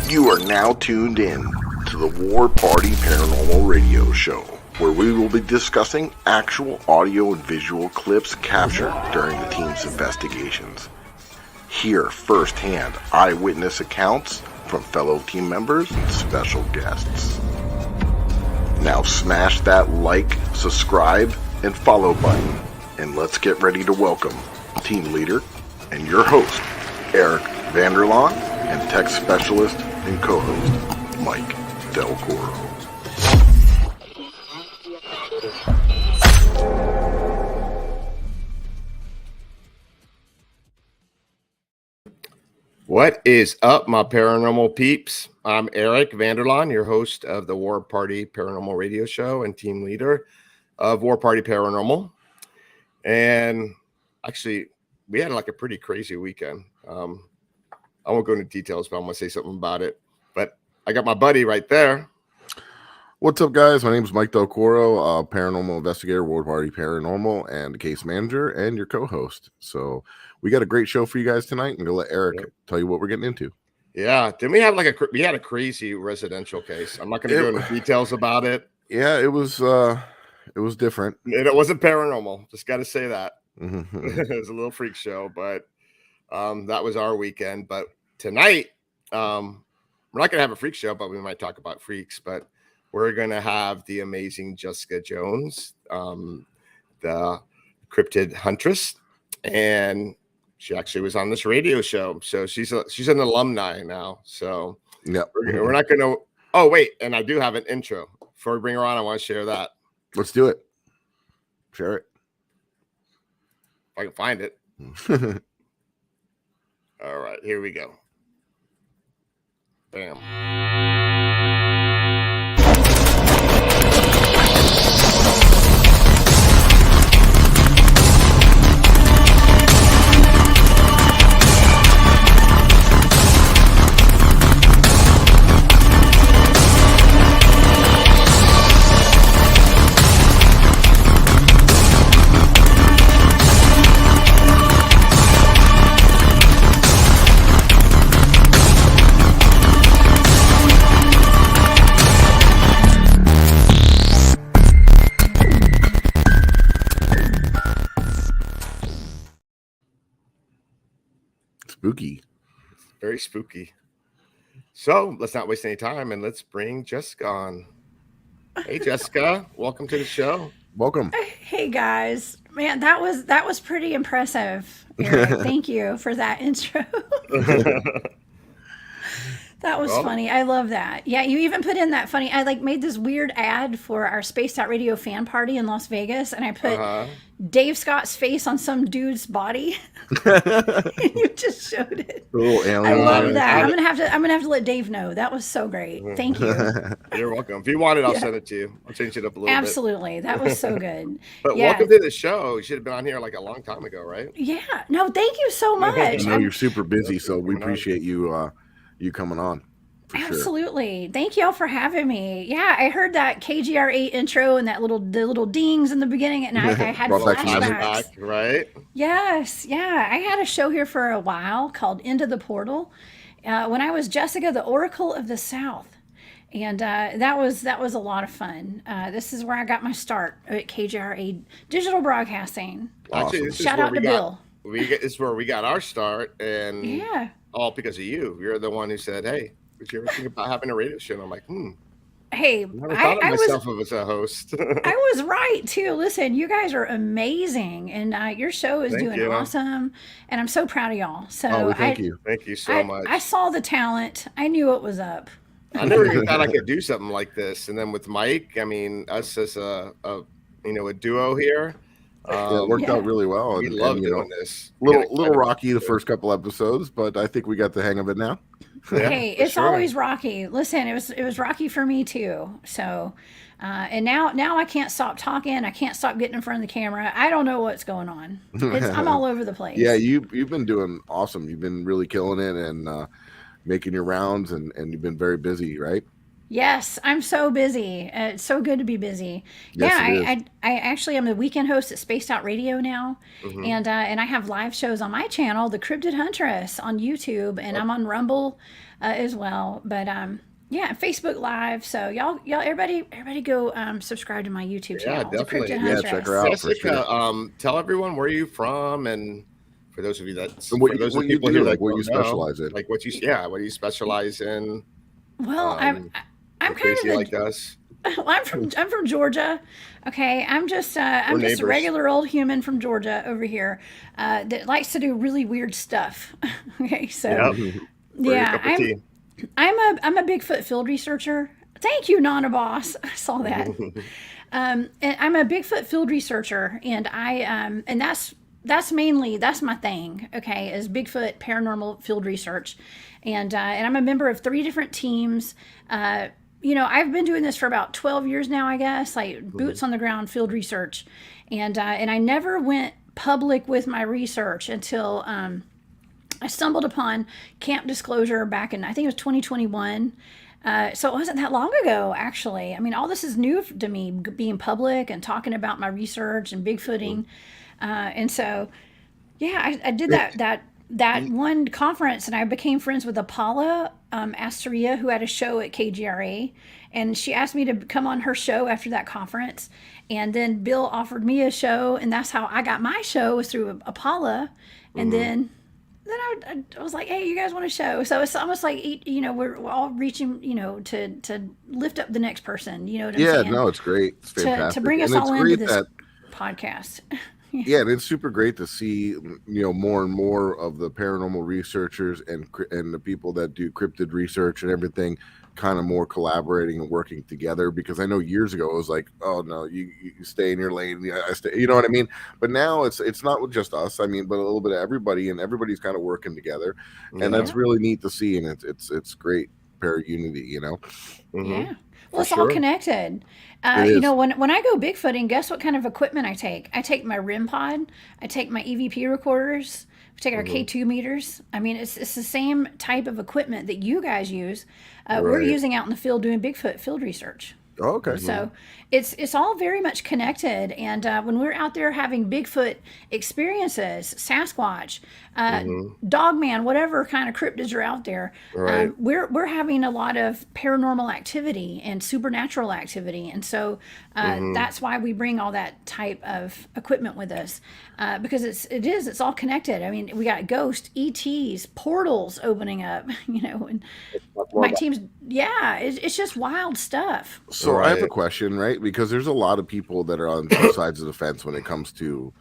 You are now tuned in to the War Party Paranormal Radio Show, where we will be discussing actual audio and visual clips captured during the team's investigations. Hear firsthand eyewitness accounts from fellow team members and special guests. Now smash that like, subscribe, and follow button, and let's get ready to welcome team leader and your host, Eric Vanderlaan, and tech specialist and co-host, Mike Del Coro. What is up, my paranormal peeps? I'm Eric Vanderlaan, your host of the War Party Paranormal Radio Show and team leader of War Party Paranormal. And actually, we had like a pretty crazy weekend. I won't go into details, but I'm going to say something about it. But I got my buddy right there. What's up, guys? My name is Mike Del Coro, paranormal investigator, War Party Paranormal, and case manager, and your co-host. So we got a great show for you guys tonight. I'm going to let Eric tell you what we're getting into. Yeah. Didn't we have we had a crazy residential case. I'm not going to go into details about it. Yeah, it was different. It wasn't paranormal. Just got to say that. Mm-hmm. It was a little freak show, but that was our weekend. But tonight, we're not going to have a freak show, but we might talk about freaks. But we're going to have the amazing Jessica Jones, the cryptid huntress, and she actually was on this radio show. So she's an alumni now. So yeah, we're not going to. Oh wait, and I do have an intro. Before we bring her on, I want to share that. Let's do it. Share it. If I can find it. All right, here we go. Bam. Spooky. Very spooky. So let's not waste any time and let's bring Jessica on. Hey, Jessica, welcome to the show. Welcome. Hey guys, man, that was pretty impressive, Eric. Thank you for that intro. That was funny. I love that. Yeah, you even put in that funny. I made this weird ad for our Spaced Out Radio fan party in Las Vegas, and I put Dave Scott's face on some dude's body. And you just showed it. Cool, I love that. I'm gonna have to let Dave know. That was so great. Thank you. You're welcome. If you want it, I'll send it to you. I'll change it up a little bit. Absolutely. That was so good. But welcome to the show. You should have been on here like a long time ago, right? Yeah. No, thank you so much. I know you're super busy, so we appreciate you coming on. Absolutely. Sure. Thank y'all for having me. Yeah, I heard that KGR8 intro and the little dings in the beginning, and I had flashbacks. Right? Yes. Yeah. I had a show here for a while called Into the Portal when I was Jessica, the Oracle of the South. And that was a lot of fun. This is where I got my start at KGR8 Digital Broadcasting. Awesome. Shout out to Bill. This is where we got our start, and all because of you. You're the one who said, "Hey, would you ever think about having a radio show?" And I'm like, Hey, I never thought of myself as a host. I was right too. Listen, you guys are amazing, and your show is doing awesome, and I'm so proud of y'all. So thank you so much. I saw the talent. I knew it was up. I never even thought I could do something like this, and then with Mike, I mean, us as a duo here. It worked out really well. We love doing this. Little rocky the first couple episodes, but I think we got the hang of it now. Hey, it's always rocky. Listen, it was rocky for me too. So, and now I can't stop talking. I can't stop getting in front of the camera. I don't know what's going on. I'm all over the place. Yeah, you've been doing awesome. You've been really killing it and making your rounds, and you've been very busy, right? Yes, I'm so busy. It's so good to be busy. Yes, Yeah, it is. I actually am the weekend host at Spaced Out Radio now, Mm-hmm. and I have live shows on my channel, The Cryptid Huntress, on YouTube, and I'm on Rumble as well. But yeah, Facebook Live. So y'all, everybody, go subscribe to my YouTube Yeah, channel, The Cryptid definitely. Yeah, check her Huntress. out for sure. Jessica, tell everyone where you're from, and for those of you And what for those of what the you people do, here like that what you don't know, specialize in. like what do you specialize in? Well, Um, I'm for kind crazy of like us. well, I'm from Georgia. Okay, I'm We're just a neighbors. regular old human from Georgia over here that likes to do really weird stuff. Okay, so Yep. For your yeah, cup of tea. I'm a Bigfoot field researcher. Thank you, Nana Boss. I saw that. And I'm a Bigfoot field researcher, and and that's mainly that's my thing. Okay, is Bigfoot paranormal field research, and I'm a member of 3 different teams. I've been doing this for about 12 years now, I guess, like boots on the ground field research, and I never went public with my research until I stumbled upon Camp Disclosure back in, I think it was 2021. So it wasn't that long ago, actually. I mean, all this is new to me, being public and talking about my research and Bigfooting. And so, yeah, I did that one conference, and I became friends with Paula Asteria, who had a show at KGRA, and she asked me to come on her show after that conference. And then Bill offered me a show, and that's how I got my show, was through Paula. And then I was like, hey, you guys want a show? So it's almost like, we're all reaching, to lift up the next person. You know what I'm Yeah, saying? no, it's great. It's fantastic. To bring us And it's all into great this that podcast. yeah, and it's super great to see more and more of the paranormal researchers and the people that do cryptid research and everything kind of more collaborating and working together, because I know years ago it was like, oh no, you stay in your lane, yeah, I stay, you know what I mean? But now it's not just us, I mean, but a little bit of everybody, and everybody's kind of working together, and Yeah. that's really neat to see, and it's great pair unity, Mhm. Yeah. For Well, it's all sure. connected. It is. When I go Bigfooting, guess what kind of equipment I take? I take my RIM pod, I take my EVP recorders, we take our K2 meters. I mean, it's the same type of equipment that you guys use. We're Right. using out in the field doing Bigfoot field research. Oh, okay. So it's all very much connected. And when we're out there having Bigfoot experiences, Sasquatch, Dogman, whatever kind of cryptids are out there, Right. we're having a lot of paranormal activity and supernatural activity. And so that's why we bring all that type of equipment with us, because it's all connected. I mean, we got ghosts, ETs, portals opening up, and my team's, it's just wild stuff. So I have a Right. question, right? Because there's a lot of people that are on two sides of the fence when it comes to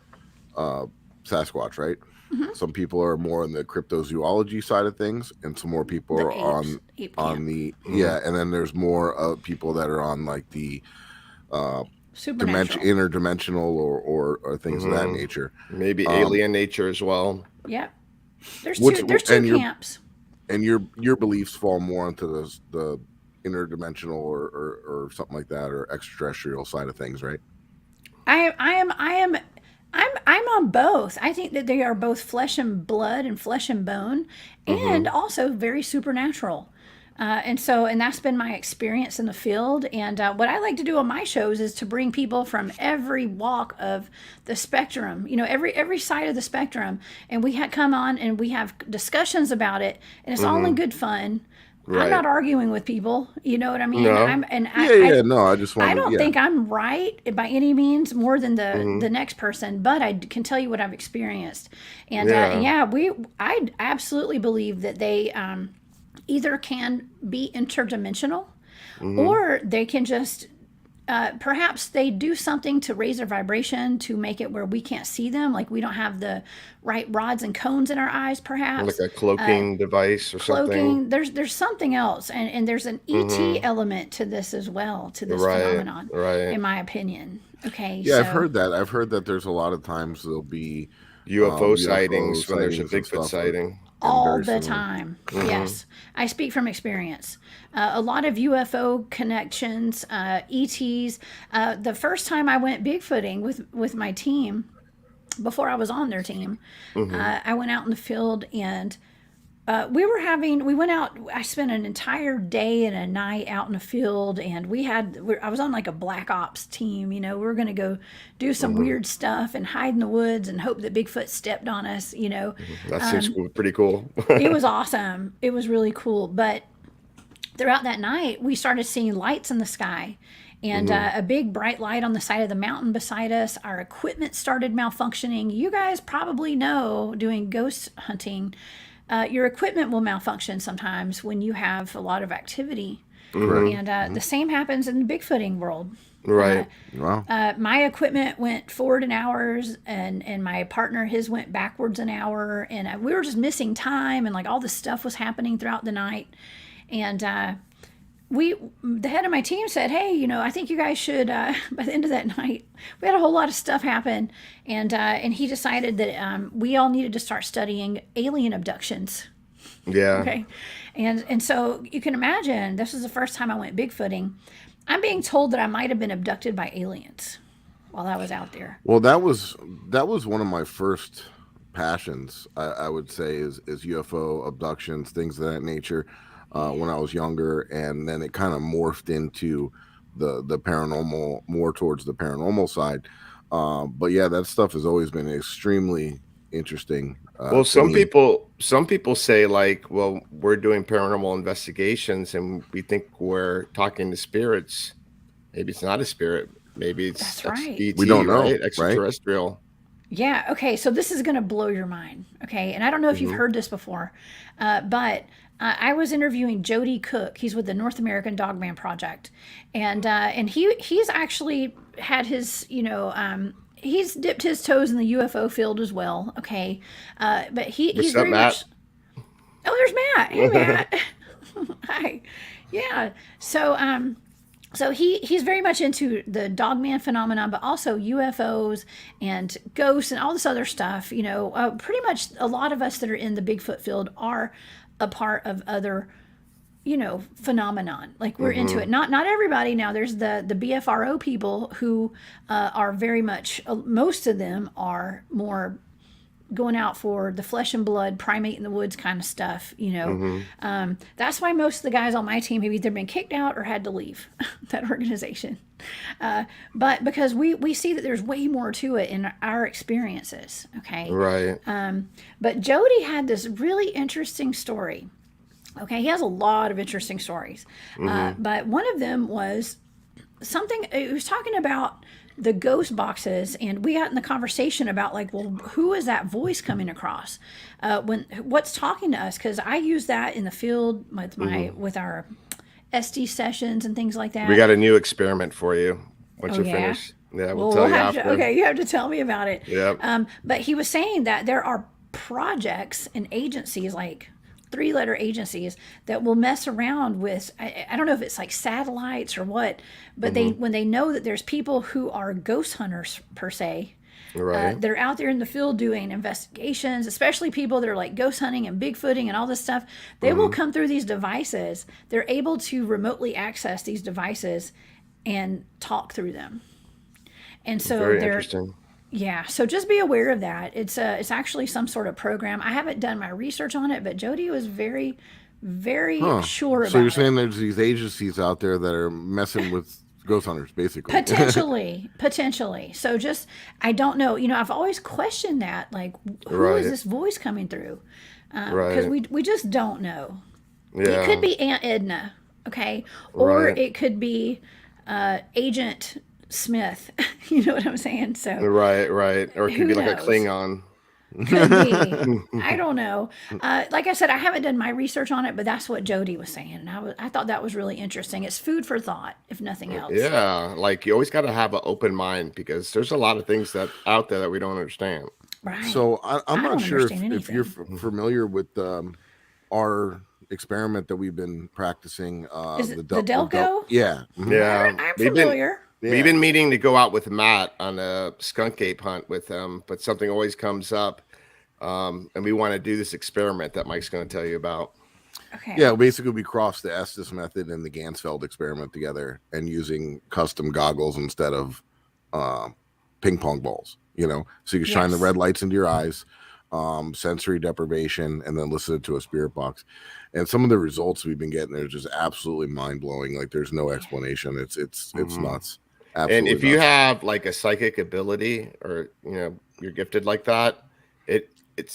Sasquatch, right? Some people are more on the cryptozoology side of things, and some more people The are apes, ape camp. the and then there's more people that are on like the Supernatural. interdimensional or things of that nature. Maybe alien nature as well. Yep. There's What's- two and your- camps. And your beliefs fall more into the interdimensional or something like that, or extraterrestrial side of things, right? I'm on both. I think that they are both flesh and blood and flesh and bone, and also very supernatural. And that's been my experience in the field. And what I like to do on my shows is to bring people from every walk of the spectrum, every side of the spectrum. And we come on and we have discussions about it, and it's all in good fun. Right. I'm not arguing with people. You know what I mean? No. No, I just want I to. don't think I'm right by any means more than Mm-hmm. the next person, but I can tell you what I've experienced. And Yeah. I absolutely believe that they either can be interdimensional, or they can just perhaps they do something to raise their vibration to make it where we can't see them, like we don't have the right rods and cones in our eyes, perhaps. Like a cloaking device or something. Cloaking. There's something else, and there's an ET element to this as well, to this Right, phenomenon, right. in my opinion. Okay. Yeah, so, I've heard that. I've heard that there's a lot of times there'll be UFO sightings when there's a sightings and Bigfoot stuff. sighting. all very the similar. time. Yes, I speak from experience. A lot of UFO connections, ETs. The first time I went Bigfooting with my team, before I was on their team, I went out in the field, and we went out. I spent an entire day and a night out in the field, and I was on like a black ops team. We were going to go do some weird stuff and hide in the woods and hope that Bigfoot stepped on us. That seems pretty cool. It was awesome. It was really cool. But throughout that night, we started seeing lights in the sky. And a big bright light on the side of the mountain beside us. Our equipment started malfunctioning. You guys probably know, doing ghost hunting, your equipment will malfunction sometimes when you have a lot of activity. And the same happens in the Bigfooting world. Right. Wow. My equipment went forward in hours, and my partner, his went backwards an hour. And we were just missing time, and like all this stuff was happening throughout the night. And the head of my team said, hey, I think you guys should, by the end of that night, we had a whole lot of stuff happen. And he decided that we all needed to start studying alien abductions. Yeah. Okay. And so you can imagine, this was the first time I went Bigfooting. I'm being told that I might have been abducted by aliens while I was out there. Well, that was one of my first passions, I would say, is UFO abductions, things of that nature. When I was younger, and then it kind of morphed into the paranormal, more towards the paranormal side. But yeah, that stuff has always been extremely interesting. Well, some people say like, well, we're doing paranormal investigations and we think we're talking to spirits. Maybe it's not a spirit. Maybe it's That's right. ET, We don't know, right? Extraterrestrial. Yeah. Okay. So this is going to blow your mind. Okay. And I don't know if you've heard this before, but I was interviewing Jody Cook. He's with the North American Dogman Project, and he's actually had his he's dipped his toes in the UFO field as well. Okay, but he's up, very Matt? much. Oh, there's Matt. Hey, Matt. Hi. Yeah. So he's very much into the dogman phenomenon, but also UFOs and ghosts and all this other stuff. Pretty much a lot of us that are in the Bigfoot field are a part of other, phenomenon. Like we're into it. Not everybody. Now there's the BFRO people who are very much. Most of them are more going out for the flesh and blood, primate in the woods kind of stuff. That's why most of the guys on my team have either been kicked out or had to leave that organization. But because we see that there's way more to it in our experiences. Okay. Right. But Jody had this really interesting story. Okay. He has a lot of interesting stories. But one of them was something, he was talking about the ghost boxes, and we got in the conversation about like, well, who is that voice coming across? What's talking to us? Because I use that in the field with our SD sessions and things like that. We got a new experiment for you once you're finished. Yeah, we'll tell you after. Okay, you have to tell me about it. Yep. But he was saying that there are projects and agencies, like 3-letter agencies, that will mess around with, I don't know if it's like satellites or what, but when they know that there's people who are ghost hunters per se, right, they're out there in the field doing investigations, especially people that are like ghost hunting and Bigfooting and all this stuff. They will come through these devices. They're able to remotely access these devices and talk through them. And so very interesting. Yeah, so just be aware of that. It's actually some sort of program. I haven't done my research on it, but Jody was very, very sure about it. So you're saying there's these agencies out there that are messing with ghost hunters, basically? Potentially. So just, I don't know. I've always questioned that. Like, who is this voice coming through? Because we just don't know. Yeah. It could be Aunt Edna, okay? Or it could be Agent Smith. You know what I'm saying? So right, or it could be like a Klingon. Could be. I don't know. Like I said, I haven't done my research on it, but that's what Jody was saying, and I thought that was really interesting. It's food for thought, if nothing else. Yeah, like you always got to have an open mind because there's a lot of things that out there that we don't understand. Right. So I'm not sure if you're familiar with our experiment that we've been practicing. Is it the Delco? Yeah. Yeah, I'm familiar. We've been meaning to go out with Matt on a skunk ape hunt with him, but something always comes up, and we want to do this experiment that Mike's going to tell you about. Okay. Yeah, basically we crossed the Estes method and the Gansfeld experiment together, and using custom goggles instead of ping pong balls. So you shine the red lights into your eyes. sensory deprivation, and then listen to a spirit box. And some of the results we've been getting are just absolutely mind blowing. Like there's no explanation. It's nuts. Absolutely. And if you have like a psychic ability, or you're gifted like that, it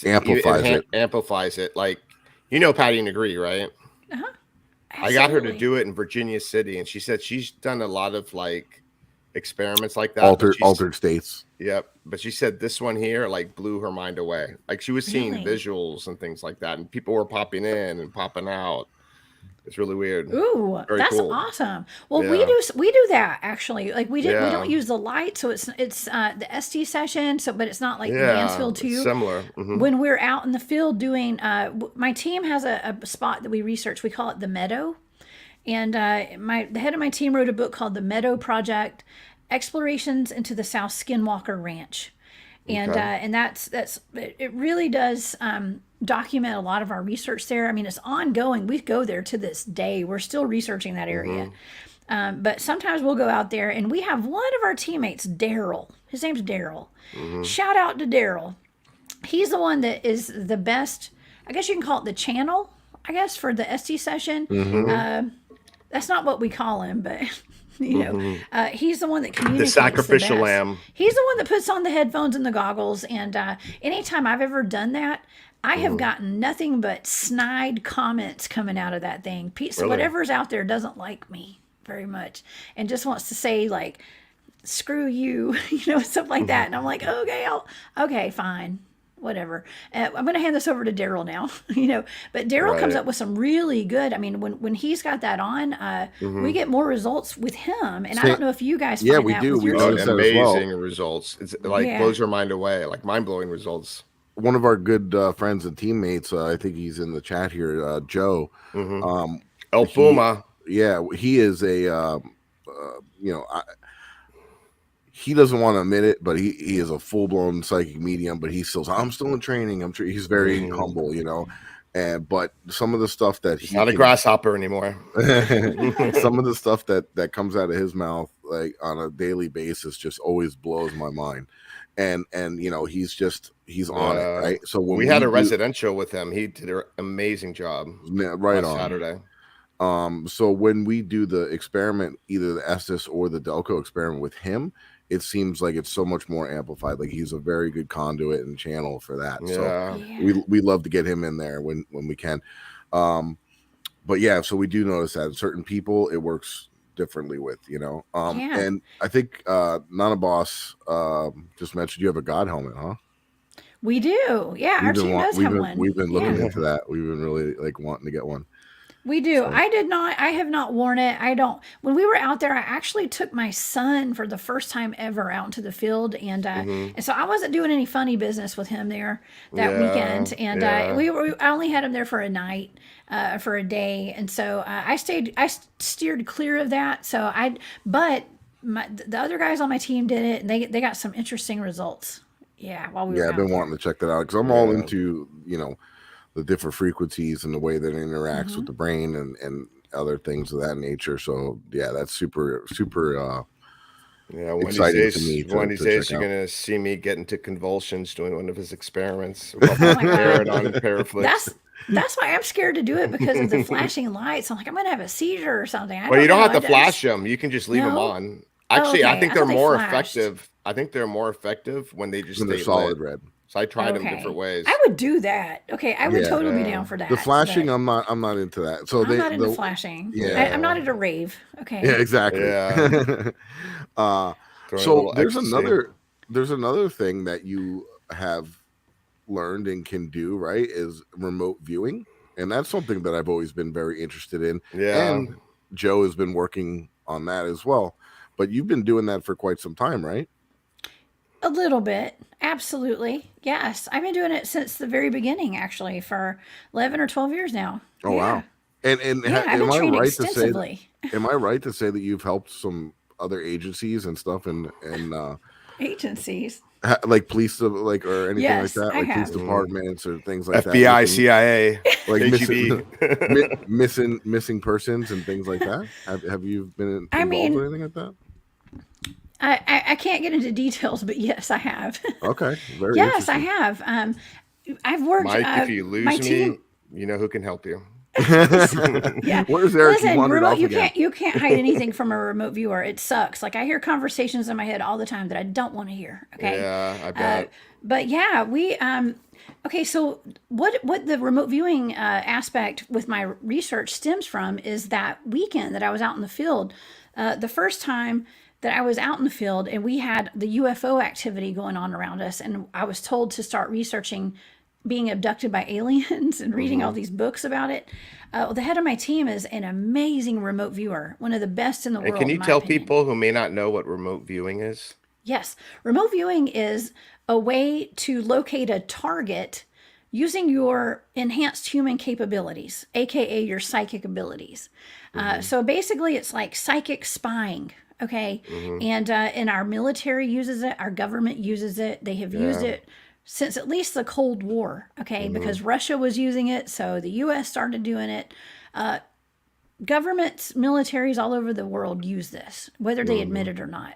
amplifies it. Like Patty and Agree, right? Uh-huh. I got her to do it in Virginia City, and she said she's done a lot of like experiments like that. Altered states. Yep. But she said this one here like blew her mind away. Like she was seeing visuals and things like that, and people were popping in and popping out. It's really weird. Ooh, that's cool. Awesome. Well, we do that actually. Like we don't use the light, so it's the ST session. So, but it's not like Mansfield too. Similar. When we're out in the field doing, my team has a spot that we research. We call it the Meadow, and the head of my team wrote a book called The Meadow Project: Explorations into the South Skinwalker Ranch, and it really does document a lot of our research there. I mean, it's ongoing. We go there to this day. We're still researching that area. But sometimes we'll go out there, and we have one of our teammates, Daryl. His name's Daryl. Shout out to Daryl. He's the one that is the best, I guess you can call it the channel, I guess, for the ST session. That's not what we call him, but he's the one that communicates. The sacrificial lamb. He's the one that puts on the headphones and the goggles. And anytime I've ever done that, I have gotten nothing but snide comments coming out of that thing. So whatever's out there doesn't like me very much and just wants to say like, screw you, stuff like that. And I'm like, okay, fine. Whatever. I'm going to hand this over to Daryl now, but Daryl comes up with some really good, I mean, when he's got that on, we get more results with him. And I don't know if you guys find we that do. with your notice that amazing results. It's like blows your mind away, like mind blowing results. One of our good friends and teammates, I think he's in the chat here, Joe. El Puma. He is a, he doesn't want to admit it, but he is a full blown psychic medium. But I'm still in training. I'm sure he's very humble, but some of the stuff that he's not a grasshopper anymore. Some of the stuff that comes out of his mouth, like on a daily basis, just always blows my mind. And he's on it, right? So when we had a residential with him, he did an amazing job. Right on Saturday. So when we do the experiment, either the Estes or the Delco experiment with him, it seems like it's so much more amplified. Like he's a very good conduit and channel for that. So we love to get him in there when we can. But so we do notice that certain people it works differently with, and I think Nana Boss just mentioned you have a God helmet, huh? We do. Yeah, our team does have one. We've been looking into that. We've been really wanting to get one. We do. So. I have not worn it. When we were out there, I actually took my son for the first time ever out into the field. And so I wasn't doing any funny business with him there that weekend. And I only had him there for a night, for a day. And so I steered clear of that. So the other guys on my team did it, and they got some interesting results. Yeah. While we were I've been wanting to check that out because I'm all into, the different frequencies and the way that it interacts with the brain and other things of that nature. So that's super exciting to me. One of these days you're going to see me get into convulsions doing one of his experiments. That's why I'm scared to do it, because of the flashing lights. I'm like, I'm going to have a seizure or something. You don't have to flash them. You can just leave them on. Actually, I think they're more effective. I think they're more effective when they just stay solid red. So I tried them different ways. I would do that. Okay, I would totally be down for that. The flashing, I'm not into that. So I'm not into flashing. Yeah, I'm not at a rave. Okay. Yeah, exactly. Yeah. So there's another thing that you have learned and can do, right? Is remote viewing, and that's something that I've always been very interested in. Yeah. And Joe has been working on that as well. But you've been doing that for quite some time, right? A little bit. Absolutely. Yes. I've been doing it since the very beginning, actually, for 11 or 12 years now. Oh, wow. And am I right to say that you've helped some other agencies and stuff and agencies? Like police, like, or anything like that? Like police departments or things like FBI, that? CIA, like missing persons and things like that? Have you been involved with anything like that? I can't get into details, but yes, I have. Okay. Yes, I have. I've worked. Mike, if you lose my me, team. you know who can help you. Yeah. Where's Eric? Listen, You wandered remote, off again. you can't hide anything from a remote viewer. It sucks. Like I hear conversations in my head all the time that I don't want to hear. Okay. Yeah, I bet. But yeah, we okay, so what the remote viewing aspect with my research stems from is that weekend that I was out in the field. The first time that I was out in the field and we had the UFO activity going on around us, and I was told to start researching being abducted by aliens and reading all these books about it. The head of my team is an amazing remote viewer, one of the best in the And world. can you in my tell opinion. people who may not know what remote viewing is? Yes, remote viewing is a way to locate a target using your enhanced human capabilities, aka your psychic abilities. So basically, it's like psychic spying. Okay, and our military uses it, our government uses it. They have used it since at least the Cold War. Okay, because Russia was using it, so the U.S. started doing it. Governments, militaries all over the world use this, whether they admit it or not.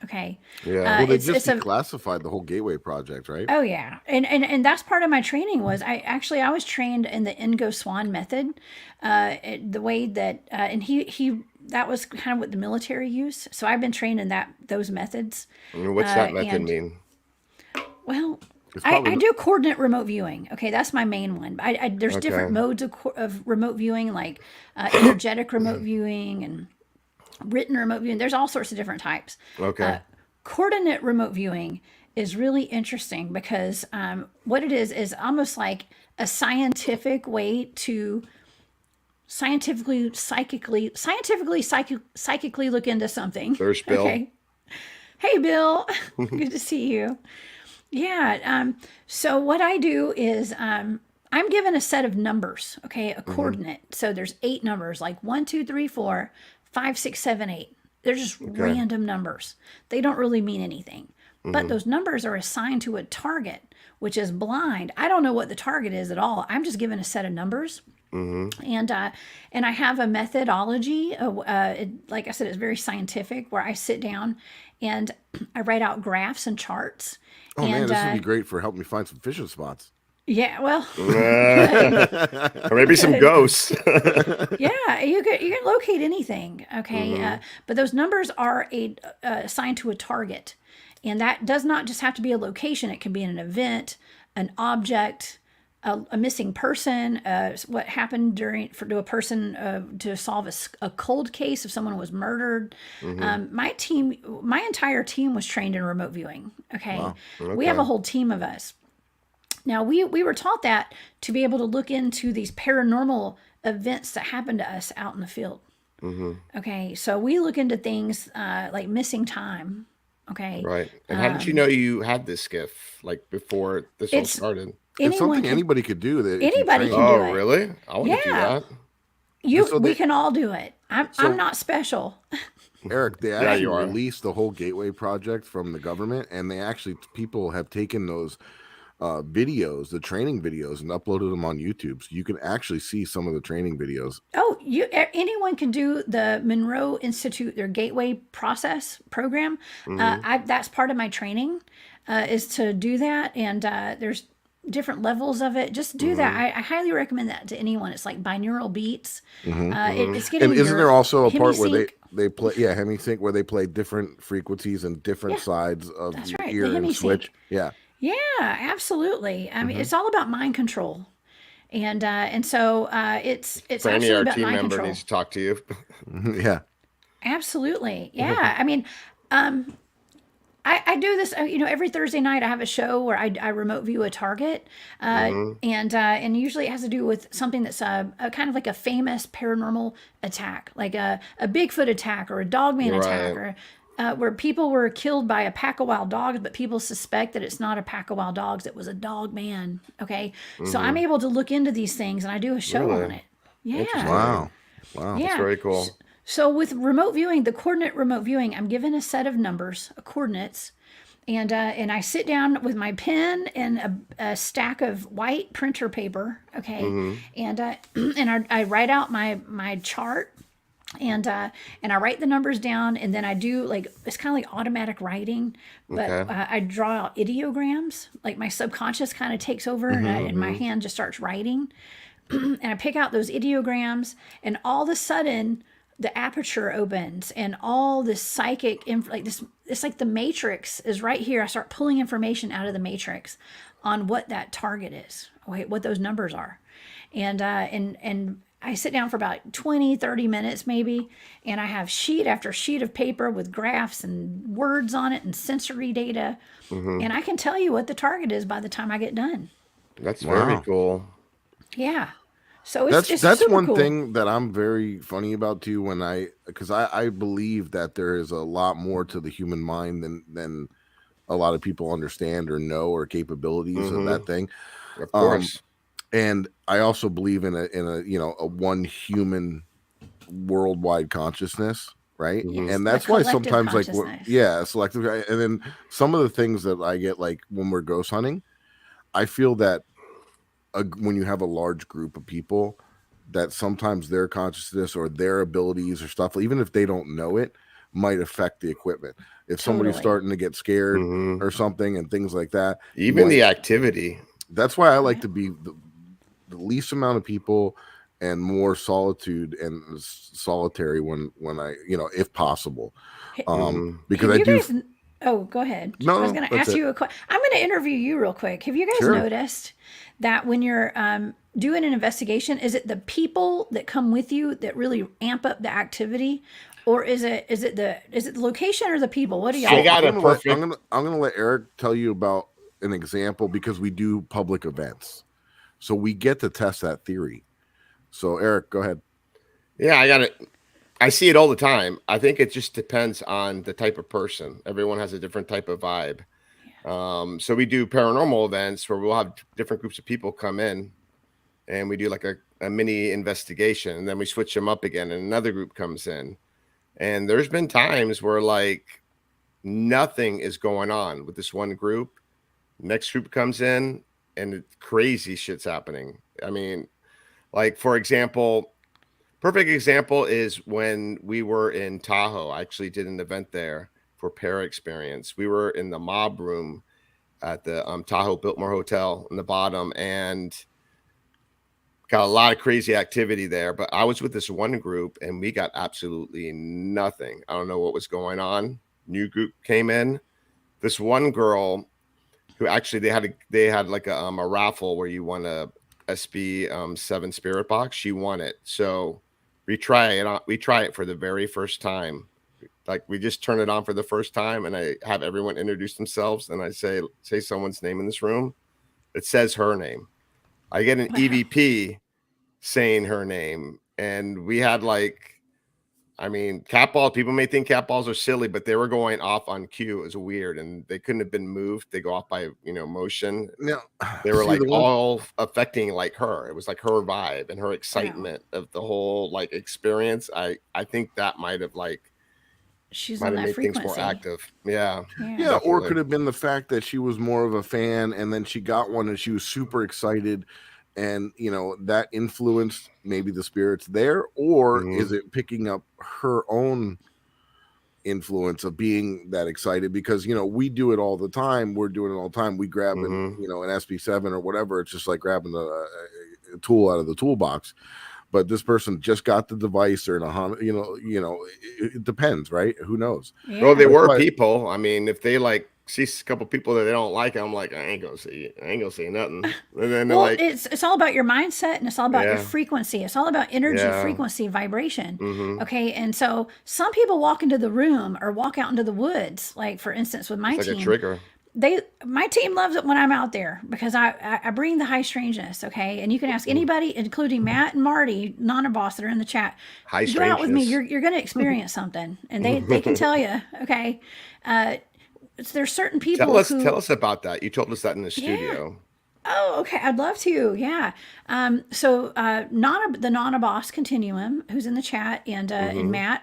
Okay. Yeah. Well, they it's just a declassified the whole Gateway project, right? Oh yeah, and that's part of my training was I was trained in the Ngo Swan method, the way that and he that was kind of what the military used. So I've been trained in those methods. What's that method and- mean? Well, It's I probably do coordinate remote viewing. Okay, that's my main one. There's different Okay. modes of remote viewing, like energetic remote viewing and written remote viewing. There's all sorts of different types. Okay. Coordinate remote viewing is really interesting because what it is almost like a scientific way to psychically look into something. There's Bill. Okay. Hey, Bill. Good to see you. Yeah. So what I do is I'm given a set of numbers, okay, a coordinate. So there's 8 numbers, like 1, 2, 3, 4, 5, 6, 7, 8. They're just random numbers. They don't really mean anything. But those numbers are assigned to a target, which is blind. I don't know what the target is at all. I'm just given a set of numbers. And I have a methodology. Like I said, it's very scientific where I sit down and I write out graphs and charts. Oh and, man, this would be great for helping me find some fishing spots. Yeah, well, Or maybe some ghosts. yeah, you can locate anything, okay? But those numbers are assigned to a target, and that does not just have to be a location. It can be an event, an object, a missing person, what happened to a person to solve a cold case if someone was murdered. My entire team was trained in remote viewing. Okay, Wow. We have a whole team of us. Now, we were taught that to be able to look into these paranormal events that happen to us out in the field. Okay, so we look into things like missing time. Okay. Right. And how did you know you had this gift, like before this all started? It's something can- anybody could do. That if you Anybody train. can do Oh, it. really? I want to do Yeah. that. We can all do it. I'm not special. Eric, they you actually are. released the whole Gateway project from the government, and people have taken those videos, the training videos, and uploaded them on YouTube, so you can actually see some of the training videos. Oh, anyone can do the Monroe Institute, their Gateway process program. That's part of my training, is to do that. And there's different levels of it. Just do that. I highly recommend that to anyone. It's like binaural beats. It's getting. And isn't there also a part where hemisync. they play hemisync, where they play different frequencies and different sides of That's your right, the ear and hemisync. switch? Yeah. Yeah, absolutely. I mean, it's all about mind control, and so it's Franny, actually our about team mind member, control. needs to talk to you. Yeah. Absolutely. Yeah. I mean, I do this, every Thursday night I have a show where I remote view a target. And usually it has to do with something that's a kind of like a famous paranormal attack, like a Bigfoot attack or a dogman attack, or where people were killed by a pack of wild dogs, but people suspect that it's not a pack of wild dogs. It was a dog man. Okay. So I'm able to look into these things and I do a show Really? on it. Yeah. Wow. Yeah. That's very cool. So with remote viewing, the coordinate remote viewing, I'm given a set of numbers, coordinates, and I sit down with my pen and a stack of white printer paper, okay, and I write out my chart and I write the numbers down, and then I do like it's kind of like automatic writing, but Okay. I draw out ideograms. Like my subconscious kind of takes over, and my hand just starts writing, and I pick out those ideograms, and all of a sudden the aperture opens, and all this like this, it's like the matrix is right here. I start pulling information out of the matrix on what that target is, what those numbers are, and I sit down for about 20, 30 minutes maybe, and I have sheet after sheet of paper with graphs and words on it and sensory data. And I can tell you what the target is by the time I get done. That's very Wow. cool. Yeah. So it's That's super one cool. thing that I'm very funny about too, because I believe that there is a lot more to the human mind than a lot of people understand or know, or capabilities of that thing. Of course. And I also believe in a a one human worldwide consciousness, right? And that's why collective sometimes consciousness. selective. And then some of the things that I get, like when we're ghost hunting, I feel that when you have a large group of people, that sometimes their consciousness or their abilities or stuff, even if they don't know it, might affect the equipment. If somebody's Totally. starting to get scared or something and things like that, Even the activity. that's why I like to be the least amount of people and more solitude and solitary when I, if possible. Because Have I you do. guys? Oh, go ahead. No, I was going to that's ask it. you a question. I'm going to interview you real quick. Have you guys Sure. noticed that when you're doing an investigation, is it the people that come with you that really amp up the activity, or is it the location or the people? What do y'all? I got I'm a gonna perfect. I'm gonna let Eric tell you about an example, because we do public events, so we get to test that theory. So Eric, go ahead. Yeah, I got it. I see it all the time. I think it just depends on the type of person. Everyone has a different type of vibe. So we do paranormal events where we'll have different groups of people come in, and we do like a mini investigation, and then we switch them up again, and another group comes in. And there's been times where like nothing is going on with this one group. Next group comes in, and crazy shit's happening. I mean, like for example, perfect example is when we were in Tahoe. I actually did an event there for Para Experience. We were in the mob room at the Tahoe Biltmore Hotel in the bottom, and got a lot of crazy activity there. But I was with this one group, and we got absolutely nothing. I don't know what was going on. New group came in. This one girl, who actually they had like a raffle where you won a SB 7 spirit box. She won it. So we try it for the very first time. Like we just turn it on for the first time, and I have everyone introduce themselves, and I say someone's name in this room. It says her name. I get an EVP saying her name, and we had cat balls. People may think cat balls are silly, but they were going off on cue. It was weird, and they couldn't have been moved. They go off by motion. Now, They were see, all affecting like her. It was like her vibe and her excitement of the whole like experience. I think that might have She's on that made things more frequency. active. Yeah. yeah, or it could have been the fact that she was more of a fan, and then she got one and she was super excited, and that influenced maybe the spirits there, or is it picking up her own influence of being that excited? Because we do it all the time. We're doing it all the time. We grab an SB7 or whatever. It's just like grabbing a tool out of the toolbox. But this person just got the device, or in a it depends, right? Who knows? Yeah. Well, they were people. I mean, if they see a couple people that they don't like, I'm like, I ain't gonna say nothing. And then Well, they're like, it's all about your mindset, and it's all about your frequency. It's all about energy, frequency, vibration. Okay, and so some people walk into the room or walk out into the woods. Like for instance, with my it's like team, a trigger. My team loves it when I'm out there, because I bring the high strangeness. Okay, and you can ask anybody, including Matt and Marty, Boss, that are in the chat. High Go out with me. strangeness. You're going to experience something, and they can tell you. Okay, there's certain people. Tell us about that. You told us that in the studio. Oh, okay. I'd love to. Yeah. So the Nana Boss Continuum, who's in the chat, and Matt,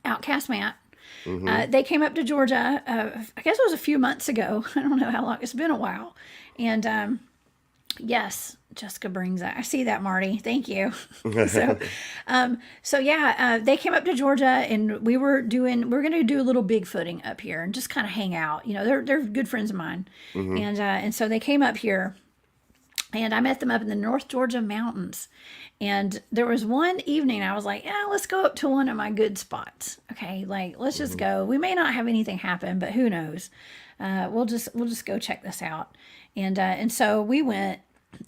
Outcast Matt. They came up to Georgia. I guess it was a few months ago. I don't know how long. It's been a while, and Yes, Jessica brings that. I see that, Marty. Thank you. so, they came up to Georgia, and we're going to do a little Bigfooting up here and just kind of hang out. They're good friends of mine, and so they came up here, and I met them up in the North Georgia mountains. And there was one evening I was like, yeah, let's go up to one of my good spots. Okay, like let's just go. We may not have anything happen, but who knows? We'll just go check this out. And so we went,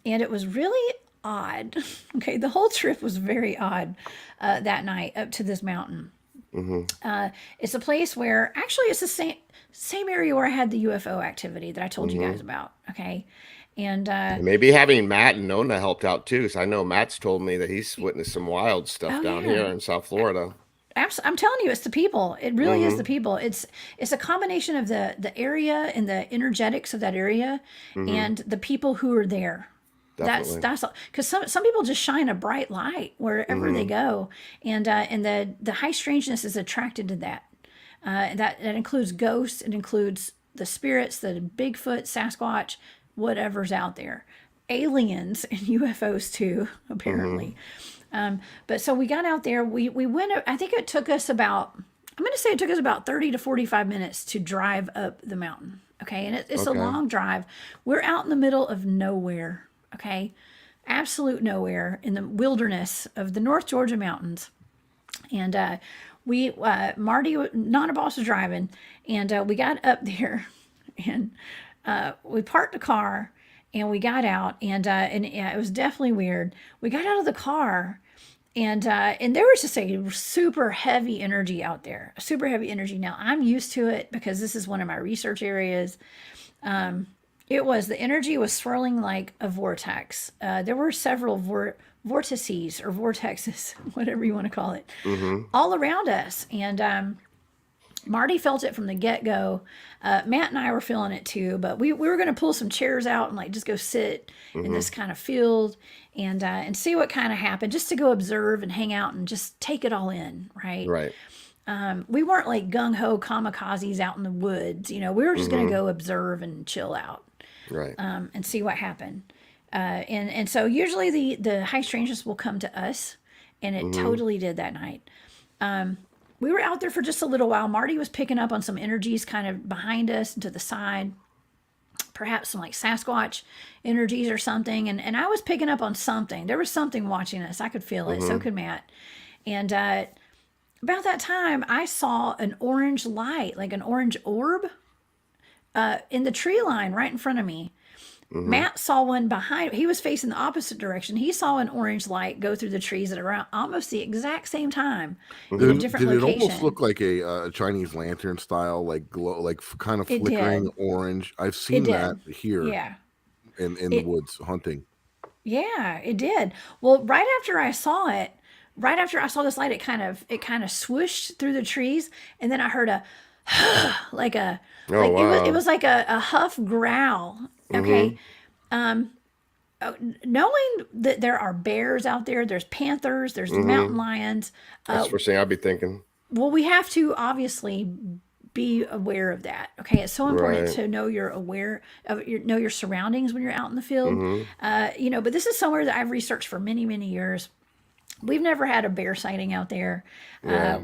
and it was really odd. Okay, the whole trip was very odd that night up to this mountain. It's a place where actually it's the same area where I had the UFO activity that I told you guys about. Okay. And maybe having Matt and Nona helped out too, because I know Matt's told me that he's witnessed some wild stuff down here in South Florida. I'm telling you, it's the people. It really is the people. It's a combination of the area and the energetics of that area and the people who are there. Definitely. That's because some people just shine a bright light wherever they go, and the high strangeness is attracted to that. That includes ghosts. It includes the spirits, the Bigfoot, Sasquatch, whatever's out there, aliens and UFOs too, apparently. But so we got out there. We went. I think it took us about. I'm going to say it took us about 30 to 45 minutes to drive up the mountain. Okay, and it's a long drive. We're out in the middle of nowhere. Okay, absolute nowhere in the wilderness of the North Georgia mountains, and Marty, Nana Boss was driving, and we got up there, and we parked the car, and we got out, and it was definitely weird. We got out of the car, and there was just a super heavy energy out there, super heavy energy. Now I'm used to it because this is one of my research areas. The energy was swirling like a vortex. There were several vortices or vortexes, whatever you want to call it, all around us. And Marty felt it from the get-go. Matt and I were feeling it too, but we were going to pull some chairs out and like just go sit in this kind of field and see what kind of happened, just to go observe and hang out and just take it all in, right? Right. We weren't like gung-ho kamikazes out in the woods. We were just going to go observe and chill out. Right. And see what happened. And so usually the high strangeness will come to us, and it totally did that night. We were out there for just a little while. Marty was picking up on some energies kind of behind us and to the side, perhaps some like Sasquatch energies or something. And I was picking up on something. There was something watching us. I could feel it. So could Matt. And about that time, I saw an orange light, like an orange orb, in the tree line right in front of me. Matt saw one behind. He was facing the opposite direction. He saw an orange light go through the trees at around almost the exact same time in a different location. Did it almost look like a Chinese lantern style, like glow, like kind of flickering orange? I've seen that here. Yeah. In the woods hunting. Yeah, it did. Well, right after I saw this light, it kind of swooshed through the trees, and then I heard a like a it was like a huff growl. Okay. Knowing that there are bears out there, there's panthers, there's mountain lions. That's the first thing I'd be thinking. Well, we have to obviously be aware of that. Okay. It's so important to know you're aware of know your surroundings when you're out in the field. But this is somewhere that I've researched for many, many years. We've never had a bear sighting out there. Yeah.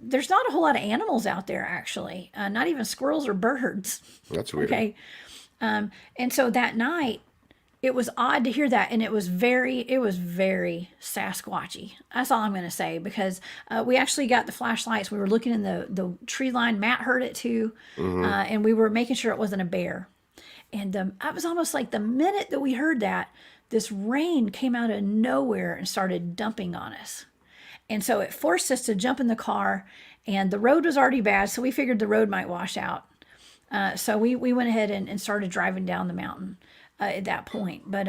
There's not a whole lot of animals out there, actually. Not even squirrels or birds. That's weird. Okay. And so that night, it was odd to hear that, and it was very Sasquatchy. That's all I'm going to say, because we actually got the flashlights. We were looking in the tree line. Matt heard it too, and we were making sure it wasn't a bear. And it was almost like the minute that we heard that, this rain came out of nowhere and started dumping on us. And so it forced us to jump in the car, and the road was already bad, so we figured the road might wash out. So we went ahead and started driving down the mountain at that point. But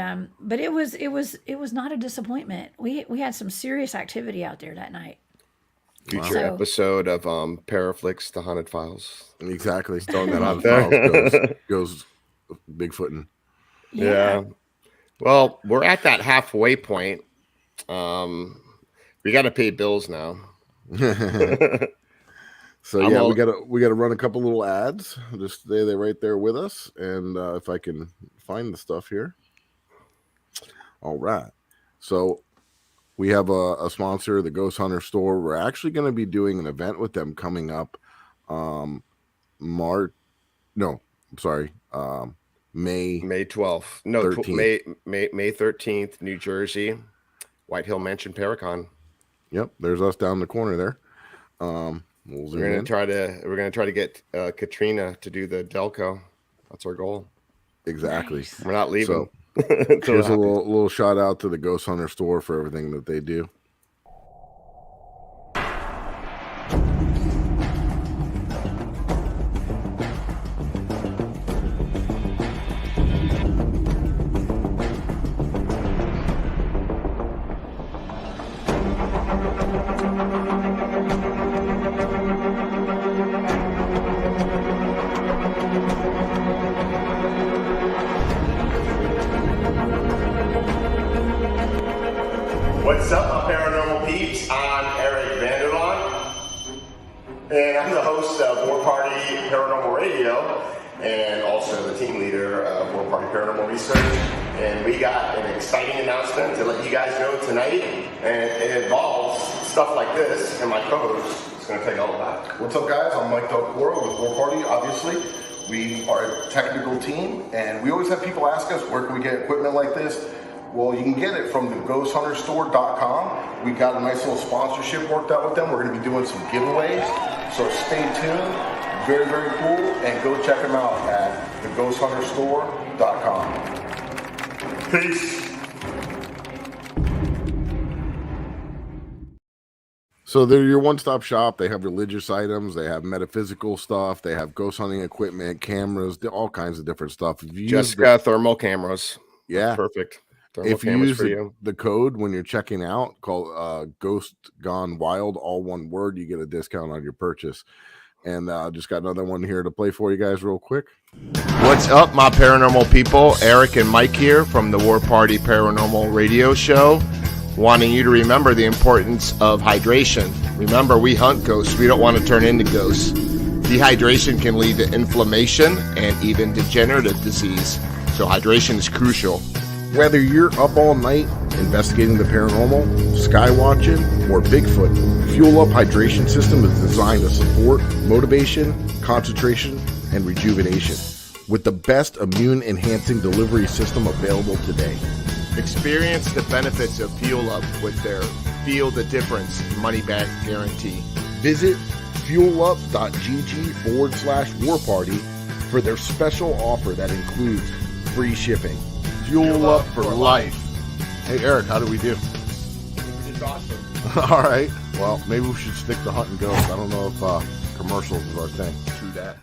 it was not a disappointment. We had some serious activity out there that night. Future episode of Paraflix, The Haunted Files. Exactly. Throwing that out there. goes Bigfooting. Yeah. Well, we're at that halfway point. We got to pay bills now. So yeah, we gotta run a couple little ads. Just stay there right there with us, and if I can find the stuff here. All right. So we have a sponsor, the Ghost Hunter Store. We're actually going to be doing an event with them coming up May 12th. No, 13th. May 13th, New Jersey, White Hill Mansion Paracon. Yep, there's us down the corner there. We're gonna try to get Katrina to do the Delco. That's our goal. Exactly. Nice. We're not leaving. So here's a little shout out to the Ghost Hunter Store for everything that they do. What's up, my paranormal peeps? I'm Eric Vanderlaan, and I'm the host of War Party Paranormal Radio, and also the team leader of War Party Paranormal Research. And we got an exciting announcement to let you guys know tonight, and it involves stuff like this, and my co-host is going to tell you all about it. What's up, guys? I'm Mike Del Coro with War Party, obviously. We are a technical team, and we always have people ask us, where can we get equipment like this? Well, you can get it from the ghosthunterstore.com. We got a nice little sponsorship worked out with them. We're going to be doing some giveaways, so stay tuned. Very, very cool, and go check them out at theghosthunterstore.com. Peace. So they're your one-stop shop. They have religious items. They have metaphysical stuff. They have ghost hunting equipment, cameras, all kinds of different stuff. Jessica thermal cameras. Yeah. Perfect. If you use the code when you're checking out, called Ghost Gone Wild, all one word, you get a discount on your purchase. And just got another one here to play for you guys real quick. What's up, my paranormal people? Eric and Mike here from the War Party Paranormal Radio Show, wanting you to remember the importance of hydration. Remember, we hunt ghosts. We don't want to turn into ghosts. Dehydration can lead to inflammation and even degenerative disease. So hydration is crucial. Whether you're up all night investigating the paranormal, sky watching, or Bigfoot, Fuel Up Hydration System is designed to support motivation, concentration, and rejuvenation with the best immune-enhancing delivery system available today. Experience the benefits of Fuel Up with their Feel the Difference money-back guarantee. Visit fuelup.gg/warparty for their special offer that includes free shipping. Fuel Up for life. Hey, Eric, how do we do? It's awesome. All right. Well, maybe we should stick to hunting ghosts. I don't know if commercials is our thing. True that.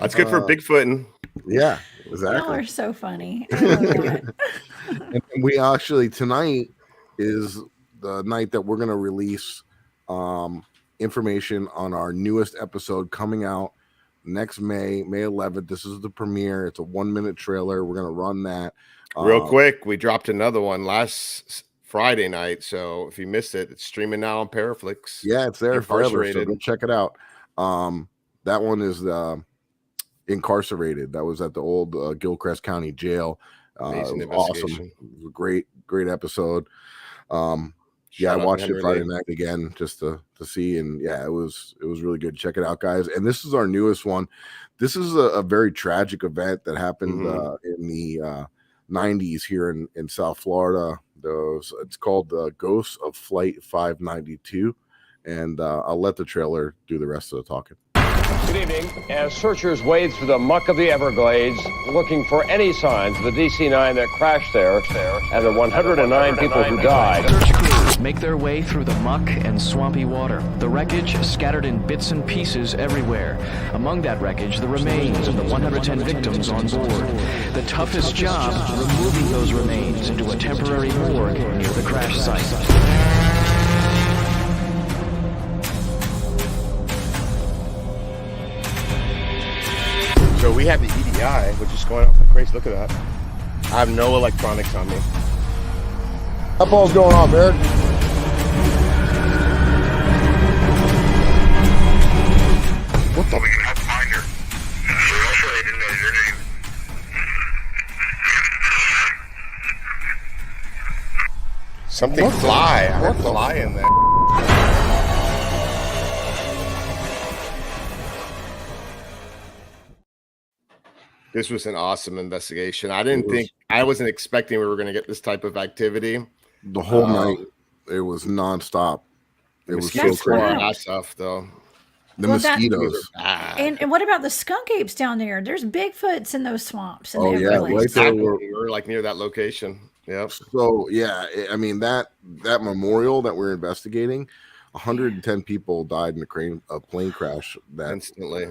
That's good for Bigfooting. Yeah, exactly. Y'all are so funny. I love that. And we actually, tonight is the night that we're going to release information on our newest episode coming out next May 11th. This is the premiere. It's a 1-minute trailer. We're going to run that. Real quick, we dropped another one last Friday night. So if you missed it, it's streaming now on Paraflix. Yeah, it's there forever. So go check it out. That one is Incarcerated. That was at the old Gilchrist County Jail. Amazing awesome. Great episode. Yeah, I watched it Friday night again just to see, and yeah, it was really good. Check it out, guys. And this is our newest one. This is a very tragic event that happened in the 90s here in South Florida. It's called the Ghosts of Flight 592, and I'll let the trailer do the rest of the talking. Good evening. As searchers wade through the muck of the Everglades, looking for any signs of the DC-9 that crashed there, and the 109 people who died. Search crews make their way through the muck and swampy water. The wreckage scattered in bits and pieces everywhere. Among that wreckage, the remains of the 110 victims on board. The toughest job, removing those remains into a temporary morgue near the crash site. So we have the EDI, which is going off like crazy. Look at that. I have no electronics on me. That ball's going off, Eric. So we can help find her. Also, I didn't know your name. Something fly. I heard fly in there. This was an awesome investigation. I wasn't expecting we were going to get this type of activity. The whole night, it was nonstop. It was so Mosquitoes crazy. were our stuff, though. The Well, mosquitoes. And what about the skunk apes down there? There's Bigfoots in those swamps. Oh, yeah, right there. Exactly. We were like near that location. Yep. So yeah, I mean that memorial that we're investigating, 110 people died in a plane crash that Instantly.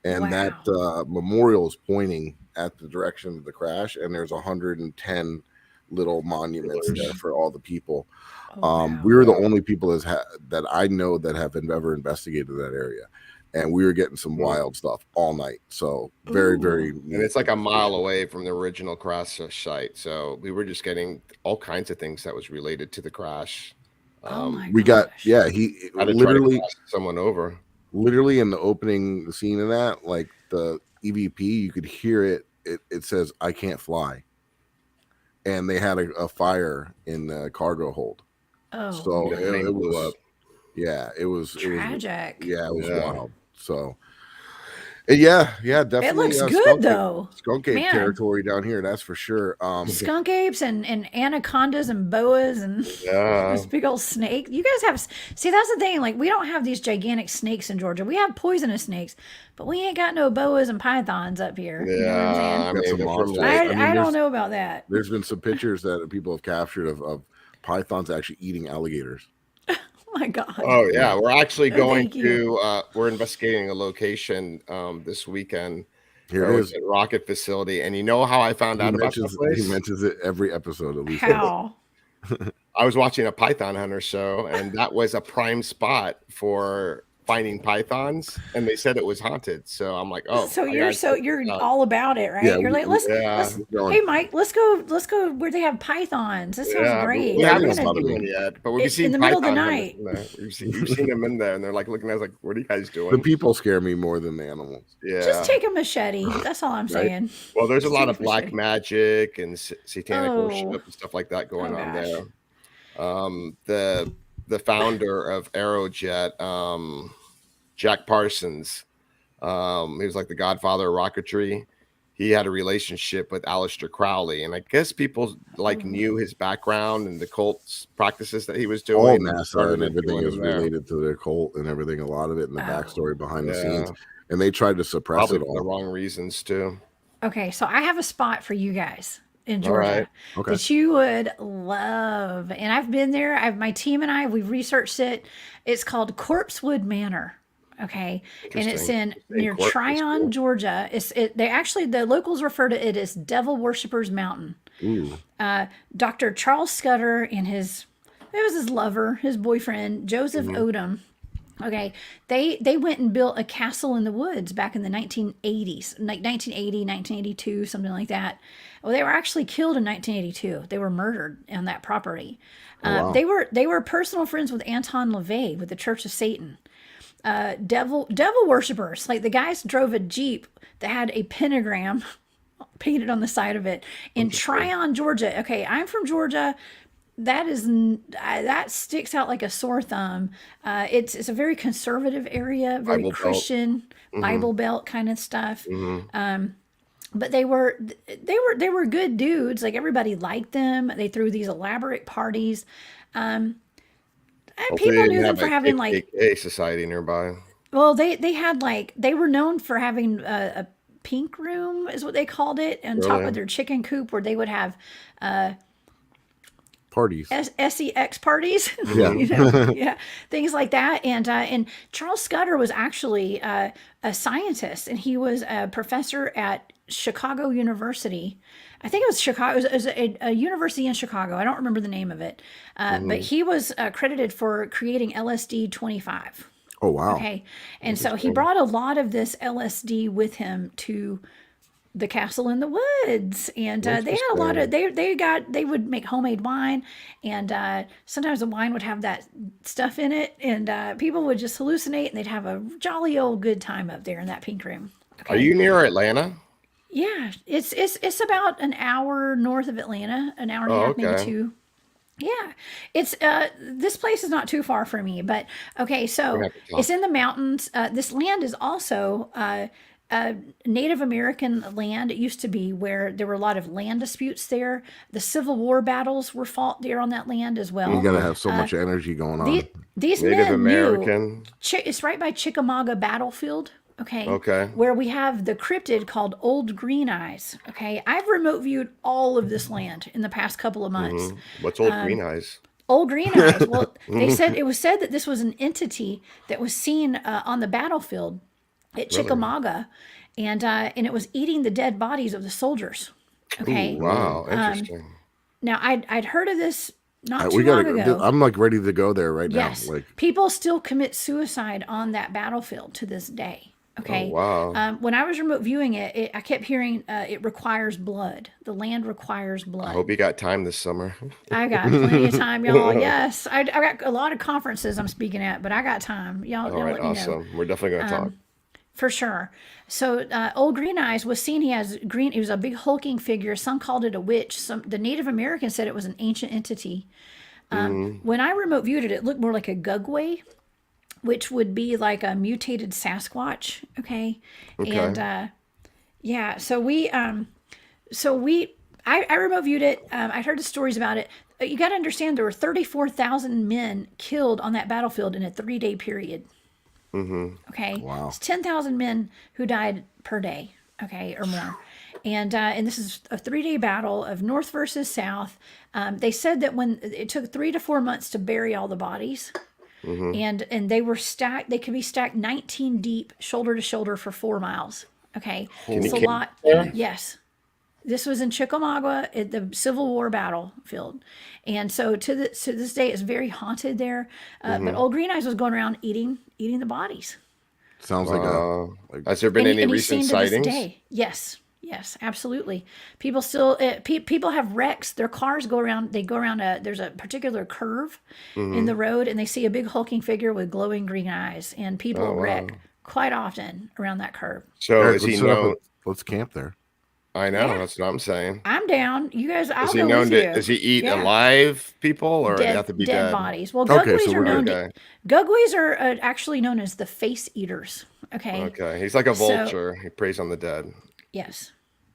and Wow. that memorial is pointing at the direction of the crash, and there's 110 little monuments there for all the people. Oh, wow. We were the only people that I know that have ever investigated that area, and we were getting some wild stuff all night. So very, very, And it's like a mile away from the original crash site. So we were just getting all kinds of things that was related to the crash. Oh my we got gosh. he Had to try to literally cross someone over. literally in the opening scene of that, like the EVP, you could hear it. It says, "I can't fly," and they had a fire in the cargo hold. Oh, So The plane it blew was, up. yeah, it was tragic. it was Yeah. wild. So yeah, definitely. It looks good skunk ape- though. Skunk ape Man. territory down here, that's for sure. Skunk apes and anacondas and boas and Yeah. this big old snake. You guys have, see, that's the thing. Like, we don't have these gigantic snakes in Georgia. We have poisonous snakes, but we ain't got no boas and pythons up here. You know what I'm saying? I Got mean, some they're monsters. from I like- mean, I don't there's- know about that. There's been some pictures that people have captured of pythons actually eating alligators. Oh my God. Oh yeah, we're actually Oh, going thank you. to we're investigating a location this weekend. Here Where it it is. was at Rocket Facility, and you know how I found out about that He place? mentions it every episode at least. How? I was watching a Python Hunter show, and that was a prime spot for finding pythons, and they said it was haunted. So I'm like, oh, So I you're gotta check it out. all about it, right? Yeah, You're like, let's going. hey Mike, let's go where they have pythons. This sounds but great. We Yeah, haven't that's seen not a one big- yet, but we've It's seen in the middle of the python night. hunters in there. You've seen them in there, and they're like looking at us like, what are you guys doing? The people scare me more than the animals. Yeah. Just take a machete. That's all I'm saying. Well, there's a Just lot take of a black machete. magic and satanic Oh. worship and stuff like that going Oh, on gosh. there. The founder of Aerojet, Jack Parsons, he was like the godfather of rocketry. He had a relationship with Aleister Crowley, and I guess people like knew his background and the cult practices that he was doing. All and NASA started and everything doing is them there. related to their cult and everything. A lot of it in the Oh. backstory behind the Yeah. scenes, and they tried to suppress Probably it for the all. wrong reasons too. Okay, so I have a spot for you guys in All Georgia right. Okay. that you would love. And I've been there. My team and I, we've researched it. It's called Corpsewood Manor. Okay. And it's Interesting. near Corpse is Tryon, cool. Georgia. The locals refer to it as Devil Worshippers Mountain. Ooh. Dr. Charles Scudder and it was his lover, his boyfriend, Joseph Odom. Okay, they went and built a castle in the woods back in the 1980s, like 1980, 1982, something like that. Well, they were actually killed in 1982. They were murdered on that property. wow. They were personal friends with Anton LaVey with the Church of Satan. Devil worshippers. Like, the guys drove a Jeep that had a pentagram painted on the side of it in Tryon, Georgia. Okay, I'm from Georgia. That sticks out like a sore thumb. It's a very conservative area, very Bible Belt. Christian, Bible Belt kind of stuff. But they were good dudes. Like, everybody liked them. They threw these elaborate parties. And Hopefully people they knew didn't them have for a having like, KKK society nearby. well, they had like, they were known for having a pink room is what they called it on top Really? of their chicken coop, where they would have Parties. sex parties, Yeah. you know, yeah, things like that. And Charles Scudder was actually a scientist, and he was a professor at Chicago University. I think it was Chicago. It was a university in Chicago. I don't remember the name of it, but he was credited for creating LSD 25. Oh wow. Okay, and so he brought a lot of this LSD with him to the castle in the woods, and they had a lot of they would make homemade wine, and sometimes the wine would have that stuff in it, and people would just hallucinate, and they'd have a jolly old good time up there in that pink room. Are you near Atlanta? Yeah, it's about an hour north of Atlanta, an hour and a half, maybe two. Yeah, it's this place is not too far from me, but okay, so it's in the mountains. This land is also Native American land. It used to be where there were a lot of land disputes there. The Civil War battles were fought there on that land as well. You got to have so much energy going on. These Native men American. knew. It's right by Chickamauga Battlefield. Okay. Where we have the cryptid called Old Green Eyes. Okay. I've remote viewed all of this land in the past couple of months. What's Old Green Eyes? Old Green Eyes. Well, it was said that this was an entity that was seen on the battlefield at Chickamauga, and it was eating the dead bodies of the soldiers. Okay. Ooh, wow. Interesting. Now I'd heard of this not too long ago. I'm like ready to go there right now. Like, people still commit suicide on that battlefield to this day. Okay. Oh, wow. When I was remote viewing it, I kept hearing it requires blood. The land requires blood. I hope you got time this summer. I got plenty of time, y'all. Yes, I got a lot of conferences I'm speaking at, but I got time. Y'all, All right, let me awesome. know. We're definitely going to talk. For sure. So Old Green Eyes was seen. He has green. He was a big hulking figure. Some called it a witch. The Native Americans said it was an ancient entity. When I remote viewed it, it looked more like a gugway, which would be like a mutated Sasquatch. Okay. And yeah, so I remote viewed it. I heard the stories about it. You got to understand there were 34,000 men killed on that battlefield in a 3-day period. Okay. Wow. It's 10,000 men who died per day. Okay. Or more. And this is a 3-day battle of North versus South. They said that when it took 3 to 4 months to bury all the bodies, and they were stacked. They could be stacked 19 deep, shoulder to shoulder, for 4 miles. Okay, it's a lot. Yes, this was in Chickamauga at the Civil War battlefield, and so to this day, it's very haunted there. But Old Green Eyes was going around eating the bodies. sounds like Has there been any and recent he's seen to this sightings? day. Yes, absolutely. People still people have wrecks. Their cars go around. They go around there's a particular curve in the road, and they see a big hulking figure with glowing green eyes, and people wreck quite often around that curve. So Eric, is he let's set up known? let's camp there. I know. Yeah. That's what I'm saying. I'm down. You guys, I'll Is he go known with to? you. Does he eat Yeah. alive people, or they have to be dead dead? bodies? Well, Okay, gugways so are we're known. good. Gugways are actually known as the face eaters. Okay. Okay, he's like a So- vulture. He preys on the dead. Yes.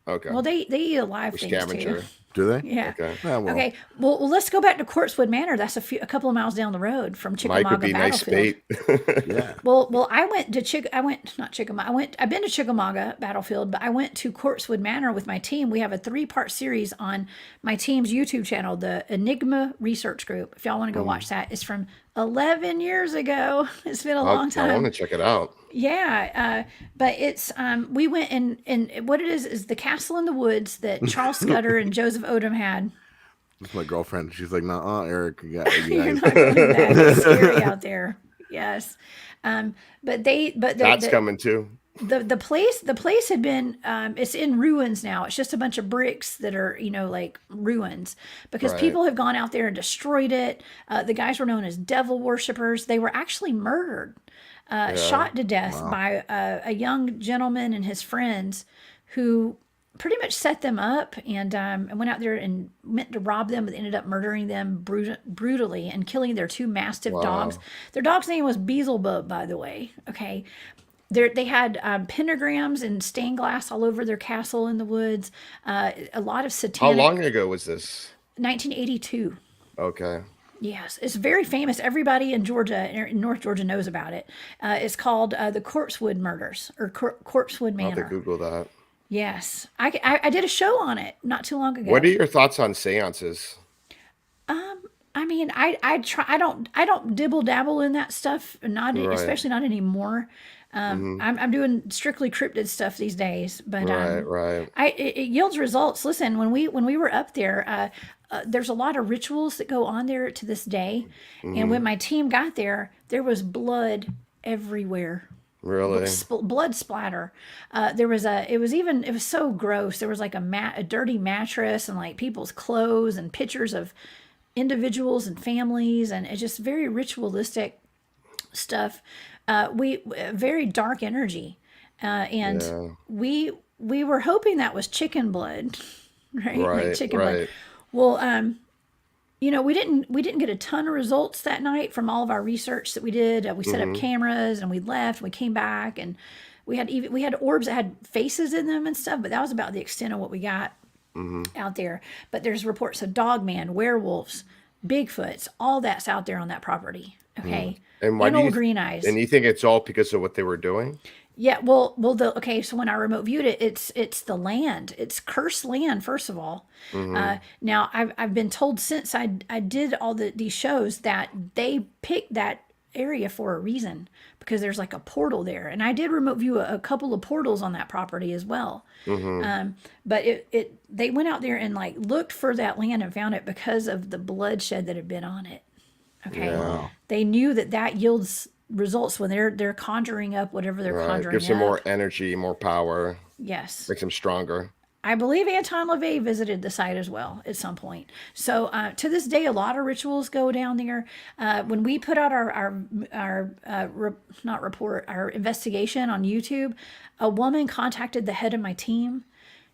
Okay. Well, they eat alive Or things scavenger. too. Do they? Yeah. Okay. Yeah, well, Okay. Well, let's go back to Courtswood Manor. That's a couple of miles down the road from Mike Chickamauga would be nice Battlefield. bait. yeah. Well, I've been to Chickamauga Battlefield, but I went to Courtswood Manor with my team. We have a 3-part series on my team's YouTube channel, the Enigma Research Group. If y'all want to go watch that, it's from 11 years ago. It's been a long I want time. to check it out. Yeah, but it's we went and what it is the castle in the woods that Charles Scudder and Joseph Odom had. That's my girlfriend. She's like, nah, Eric, you got You're not going to that. It's scary out there. Yes, but That's coming too. the place had been it's in ruins now. It's just a bunch of bricks that are like ruins because Right. people have gone out there and destroyed it. The guys were known as devil worshippers. They were actually murdered, shot to death by a young gentleman and his friends who pretty much set them up and went out there and meant to rob them, but ended up murdering them brutally and killing their 2 mastiff dogs. Their dog's name was Beelzebub, by the way. Okay. They had pentagrams and stained glass all over their castle in the woods. A lot of How satanic. long ago was this? 1982. Okay. Yes, it's very famous. Everybody in Georgia, in North Georgia, knows about it. It's called the Corpsewood Murders or Corpsewood I'll have to Manor. Google that. Yes, I did a show on it not too long ago. What are your thoughts on seances? I mean, I try. I don't dibble dabble in that stuff, not Right. especially not anymore. I'm doing strictly cryptid stuff these days, but Right. it yields results. Listen, when we were up there, there's a lot of rituals that go on there to this day, and when my team got there, there was blood everywhere. Really? blood splatter. It was so gross. There was like a dirty mattress and like people's clothes and pictures of individuals and families, and it's just very ritualistic stuff. Very dark energy, and we were hoping that was chicken blood, right? Like chicken blood. Well, we didn't get a ton of results that night from all of our research that we did. We set up cameras and we left. We came back and we had orbs that had faces in them and stuff, but that was about the extent of what we got out there. But there's reports of dogman, werewolves, Bigfoots, all that's out there on that property. Okay, and why old green eyes. And you think it's all because of what they were doing? Yeah, so when I remote viewed it, it's the land. It's cursed land, first of all. Now, I've been told since I did all these shows that they picked that area for a reason, because there's like a portal there. And I did remote view a couple of portals on that property as well. But they went out there and like looked for that land and found it because of the bloodshed that had been on it. Okay. Yeah. They knew that yields results when they're conjuring up whatever they're conjuring gives them more energy, more power. Yes, makes them stronger. I believe Anton LaVey visited the site as well at some point. So to this day, a lot of rituals go down there. When we put out our investigation on YouTube, a woman contacted the head of my team.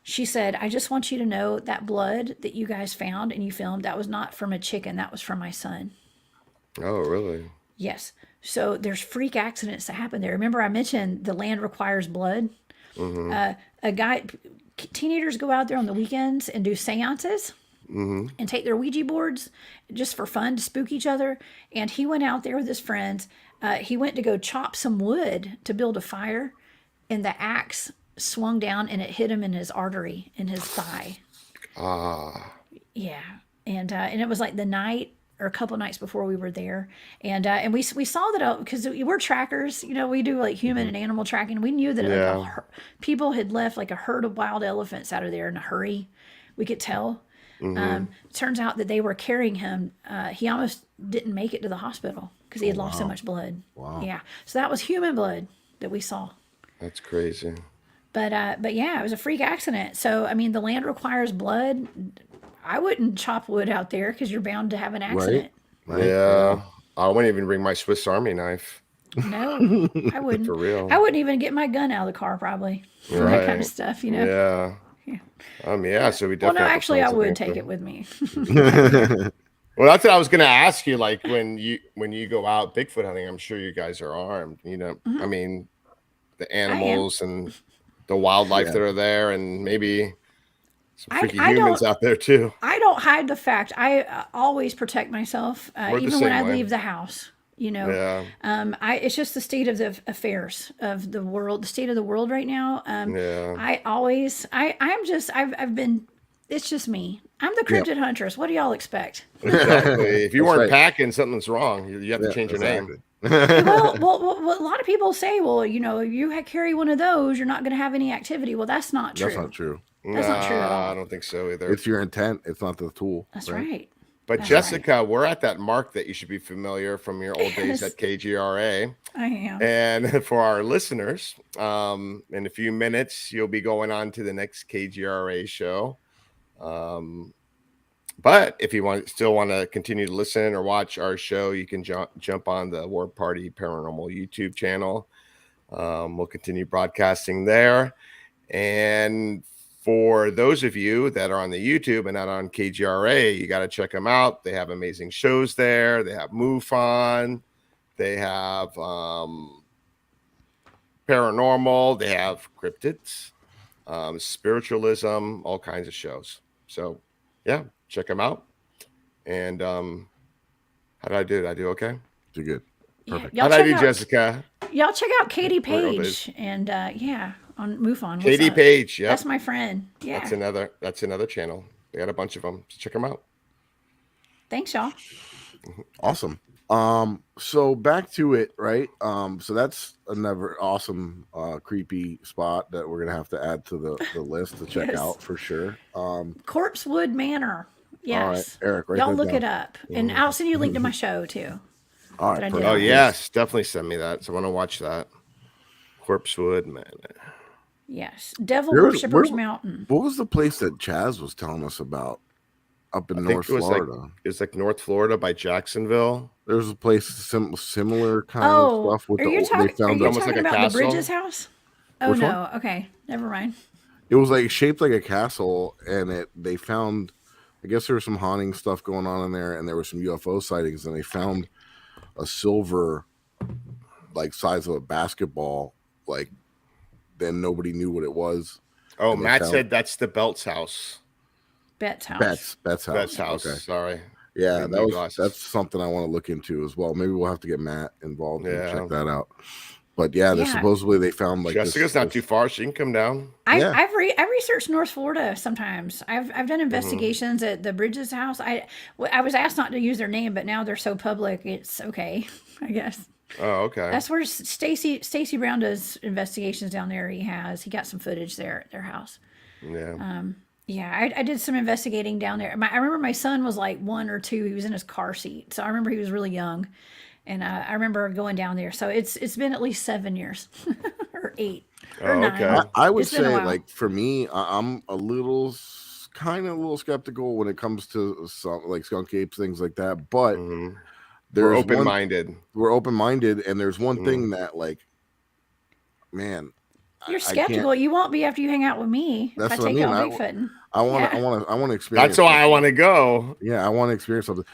She said, "I just want you to know that blood that you guys found and you filmed, that was not from a chicken, that was from my son." Oh, really? Yes. So there's freak accidents that happen there. Remember I mentioned the land requires blood? Teenagers go out there on the weekends and do seances and take their Ouija boards just for fun to spook each other. And he went out there with his friends. He went to go chop some wood to build a fire, and the axe swung down and it hit him in his artery in his thigh. Yeah. And it was like the night or a couple of nights before we were there. And we saw that, because we're trackers, we do like human and animal tracking. We knew that people had left like a herd of wild elephants out of there in a hurry. We could tell. Turns out that they were carrying him. He almost didn't make it to the hospital because he had lost so much blood. Wow. Yeah. So that was human blood that we saw. That's crazy. But yeah, it was a freak accident. So, I mean, the land requires blood. I wouldn't chop wood out there because you're bound to have an accident. Right. Yeah. I wouldn't even bring my Swiss Army knife. No, I wouldn't. For real. I wouldn't even get my gun out of the car probably for that kind of stuff, Yeah. So we definitely. Well, no, actually, I would take it with me. Well, that's what I was going to ask you. Like when you go out Bigfoot hunting, I'm sure you guys are armed. I mean, the animals and the wildlife that are there, and maybe some freaky humans out there too. I don't hide the fact. I always protect myself, even when I leave the house. It's just the state of the affairs of the world, the state of the world right now. It's just me. I'm the cryptid huntress. What do y'all expect? Exactly. If you weren't packing, something's wrong. You have to change your name. well, a lot of people say, you carry one of those, you're not going to have any activity. Well, that's not true. That's not true. That's not true at all. I don't think so either. It's your intent. It's not the tool. That's right. But that's Jessica, we're at that mark that you should be familiar from your old days at KGRA. I am. And for our listeners, in a few minutes, you'll be going on to the next KGRA show. But if you still want to continue to listen or watch our show, you can jump on the War Party Paranormal YouTube channel. We'll continue broadcasting there. And for those of you that are on the YouTube and not on KGRA, you got to check them out. They have amazing shows there. They have MUFON. They have paranormal. They have cryptids, spiritualism, all kinds of shows. So, yeah, check them out. And how did I do? Did I do okay? You're good. Perfect. How did I do, Jessica? Y'all check out Katie Page and on MUFON. Katie Page, yeah, that's my friend. Yeah, that's another channel. They got a bunch of them. So check them out. Thanks, y'all. Awesome. So back to it, right? So that's another awesome, creepy spot that we're gonna have to add to the list to check out for sure. Corpsewood Manor. Yes, all right, Eric. Y'all look it up, and I'll send you a link to my show too. All right. Oh yes, definitely send me that. So I want to watch that. Corpsewood, man. Yes, Devil Where- Worshippers where- Mountain. What was the place that Chaz was telling us about up in I North think it was Florida? like North Florida by Jacksonville. There was a place similar kind of Oh, stuff with are you they talking? Are found you almost talking like a about the castle? Bridges house? Oh Which one? no. Okay, never mind. It was like shaped like a castle, and they found. I guess there was some haunting stuff going on in there, and there were some UFO sightings, and they found a silver, like size of a basketball, like. Then nobody knew what it was. Oh, And they Matt found- said that's the Belts house. Bet's house. Bet's house. Bet's house. Okay. Sorry. Yeah, Maybe that's something I want to look into as well. Maybe we'll have to get Matt involved and Yeah. check that out. But yeah, Yeah. supposedly they found like Jessica's not too far. She can come down. Yeah. I've researched North Florida sometimes. I've done investigations at the Bridges house. I was asked not to use their name, but now they're so public, it's okay, I guess. Oh, okay. That's where Stacy Brown does investigations down there. He got some footage there at their house. Yeah. Yeah, I did some investigating down there. I remember my son was like 1 or 2. He was in his car seat, so I remember he was really young, and I remember going down there. So it's been at least 7 years or 8 or 9. okay. I would It's been a say while. like for me, I'm a little skeptical when it comes to some like skunk apes, things like that. But Mhm. there's We're one- open-minded. we're open-minded, and there's one thing that like, man, You're I can't- skeptical. You won't be after you hang out with me. That's if I what I take you mean. out Bigfooting. I want to experience. That's why I something. want to go. Yeah, I want to experience something.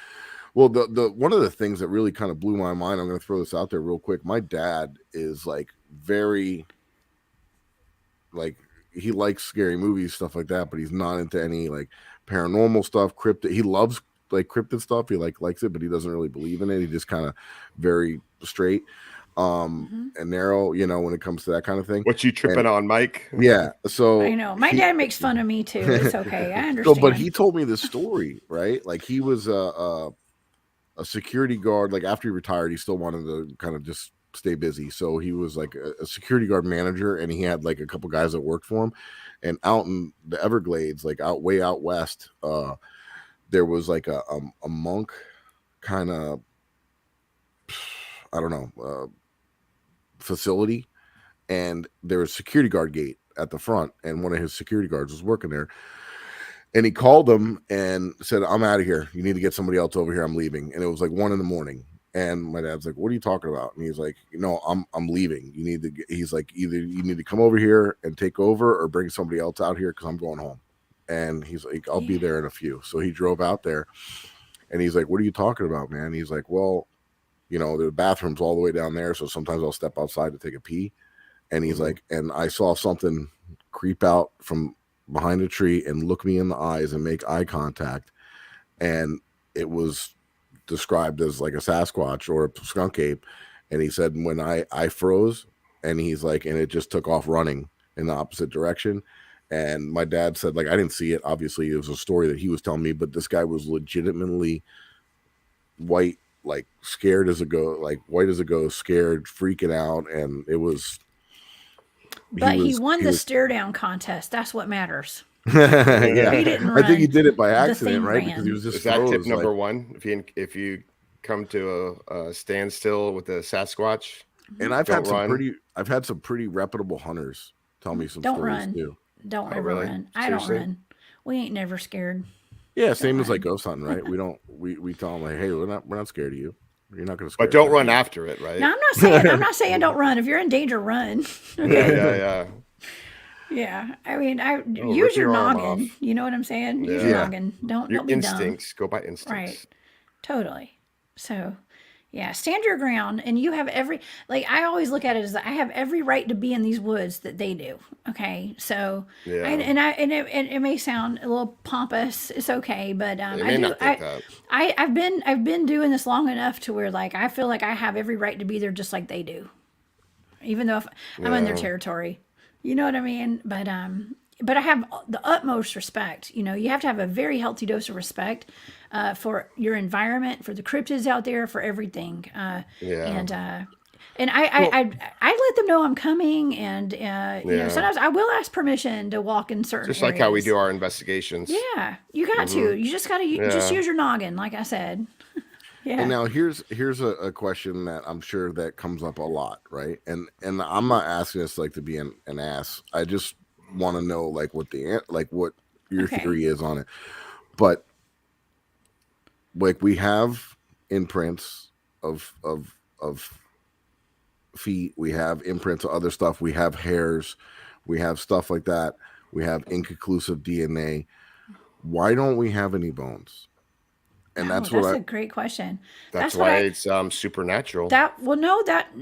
Well, the one of the things that really kind of blew my mind, I'm going to throw this out there real quick. My dad is like very, like he likes scary movies, stuff like that, but he's not into any like paranormal stuff, cryptid. He loves like cryptid stuff. He likes it, but he doesn't really believe in it. He just kind of very straight, and narrow, when it comes to that kind of thing. What you tripping on, Mike? Yeah. So I know. My dad makes fun of me too. It's okay. I So, understand. but he told me this story, right? Like he was a security guard. Like after he retired, he still wanted to kind of just stay busy. So he was like a security guard manager, and he had like a couple guys that worked for him. And out in the Everglades, like way out west, there was like a monk kind of, I don't know, facility, and there was a security guard gate at the front, and one of his security guards was working there. And he called them and said, "I'm out of here. You need to get somebody else over here. I'm leaving." And it was like 1 a.m. And my dad's like, "What are you talking about?" And he's like, "No, I'm leaving. You need to." He's like, "Either you need to come over here and take over, or bring somebody else out here because I'm going home." And he's like, "I'll be there in a few." So he drove out there, and he's like, "What are you talking about, man?" He's like, "Well, the bathroom's all the way down there, so sometimes I'll step outside to take a pee." And he's like, "And I saw something creep out from behind a tree and look me in the eyes and make eye contact, and it was described as like a Sasquatch or a skunk ape." And he said, when I froze, and he's like, and it just took off running in the opposite direction. And my dad said, like, I didn't see it. Obviously, it was a story that he was telling me, but this guy was legitimately white, like scared as a ghost, like white as a ghost, scared, freaking out. And it was. But he won the stare down contest. That's what matters. Yeah, He didn't I think he run. did it by The accident, thing right? ran. Because he was just Is that tip froze, number like- one? If you come to a standstill with a Sasquatch, And I've Don't had run. I've had some pretty reputable hunters tell me some Don't stories run. too. Don't Oh, ever really? run. I don't Seriously? run. We ain't never scared. Yeah, same as run. like ghost hunting, right? We don't we tell them like, hey, we're not scared of you. You're not going to scare but don't us. run after it, right? Now I'm not saying don't run. If you're in danger, run. Yeah. Yeah. I mean, use Oh, rip your your arm noggin. off. You know what I'm saying? Use Yeah. your noggin. Don't Your be instincts. Go by instincts. dumb. Right. Totally. So, yeah, stand your ground, and you have I always look at it as I have every right to be in these woods that they do. Okay, so Yeah. and it may sound a little pompous. It's okay, but They may not think that. I've been doing this long enough to where like I feel like I have every right to be there just like they do, even though if I'm in their Yeah. territory. You know what I mean? But I have the utmost respect. You have to have a very healthy dose of respect for your environment, for the cryptids out there, for everything. And I let them know I'm coming, and Yeah. sometimes I will ask permission to walk in certain Just like how we areas. do our investigations. Yeah, you got to. You just got to just Yeah. use your noggin, like I said. Yeah. And now here's a question that I'm sure that comes up a lot, right? And I'm not asking this like to be an ass. I just want to know like what your Okay. theory is on it. But like we have imprints of feet, we have imprints of other stuff, we have hairs, we have stuff like that, we have inconclusive DNA. Why don't we have any bones? And that's a great question. That's what why it's supernatural. that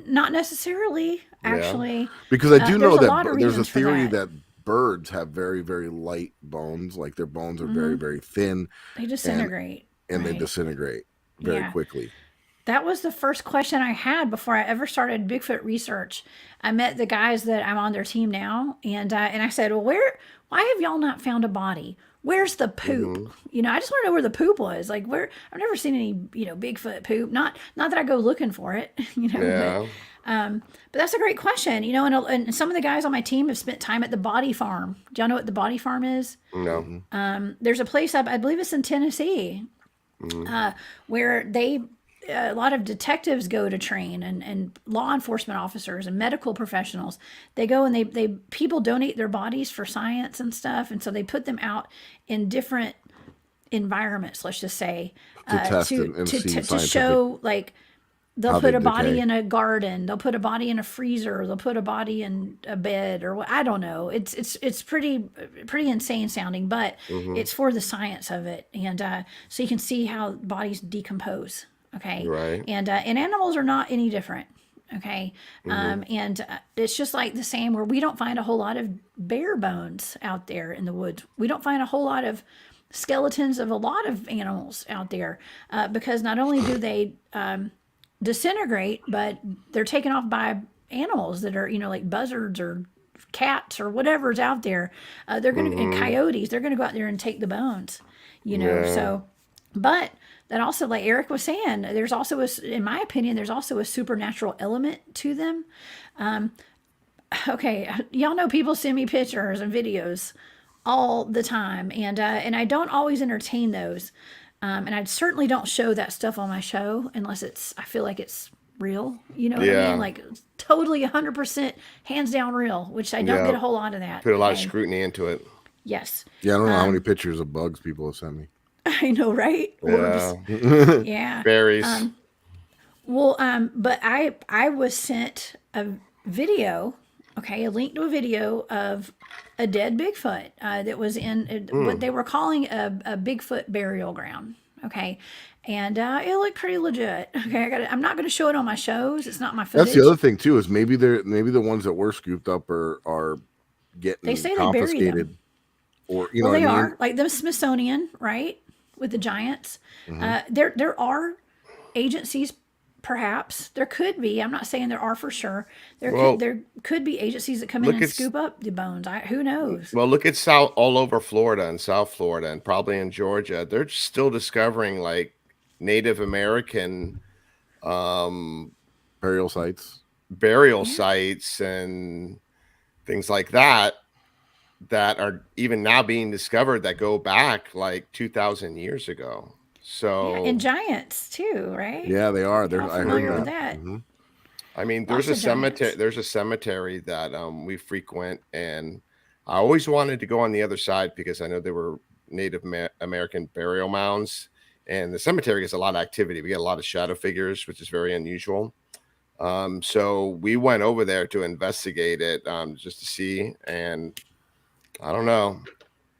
not necessarily actually. Because I do know there's a lot that of there's a reasons for theory that. that birds have very, very light bones, like their bones are very, very thin. They disintegrate. And they right? disintegrate very Yeah. quickly. That was the first question I had before I ever started Bigfoot research. I met the guys that I'm on their team now, and I said, "Well, why have y'all not found a body? Where's the poop? You know, I just want to know where the poop was. Like, where I've never seen any, Bigfoot poop. Not that I go looking for it, Yeah. But that's a great question, and some of the guys on my team have spent time at the body farm. Do y'all know what the body farm is? No. There's a place I believe it's in Tennessee, where a lot of detectives go to train and law enforcement officers and medical professionals. They go and they people donate their bodies for science and stuff. And so they put them out in different environments, let's just say, To test and see to scientific- show like they'll how put they a body decay. in a garden, they'll put a body in a freezer, they'll put a body in a bed, or what, I don't know. It's pretty insane sounding, but it's for the science of it. And so you can see how bodies decompose. Okay. Right. And animals are not any different. Okay. And it's just like the same where we don't find a whole lot of bear bones out there in the woods. We don't find a whole lot of skeletons of a lot of animals out there because not only do they disintegrate, but they're taken off by animals that are, like buzzards or cats or whatever's out there. They're going to, and coyotes, they're going to go out there and take the bones, Yeah. so, but that also, like Eric was saying, there's also, in my opinion, there's also a supernatural element to them. Okay, y'all know people send me pictures and videos all the time, and I don't always entertain those, and I certainly don't show that stuff on my show unless I feel like it's real. You know what I Yeah. mean? Like totally 100% hands down real, which I don't Yeah. get a whole lot of that. Put a lot of okay? scrutiny into it. Yes. Yeah, I don't know how many pictures of bugs people have sent me. I know, right? Yeah. Orbs. Yeah. Berries. Well, but I was sent a video, a link to a video of a dead Bigfoot that was in what they were calling a Bigfoot burial ground. Okay, and it looked pretty legit. Okay, I'm not going to show it on my shows. It's not my footage. That's the other thing too, is maybe the ones that were scooped up are getting They say they buried confiscated, them. or Well, what they I mean? are like the Smithsonian, right, with the giants. There are agencies. Perhaps there could be. I'm not saying there are for sure. There could be agencies that come in and scoop up the bones. Who knows? Well, look at all over Florida and South Florida and probably in Georgia. They're still discovering like Native American Burial sites. sites and things like that are even now being discovered that go back like 2,000 years ago. So And giants too, right? Yeah, they are. Y'all I familiar heard with that. that? Mhm. I mean, Lots there's a of giants. cemetery. There's a cemetery that we frequent, and I always wanted to go on the other side because I know there were Native American burial mounds, and the cemetery gets a lot of activity. We get a lot of shadow figures, which is very unusual. So we went over there to investigate it just to see, and I don't know.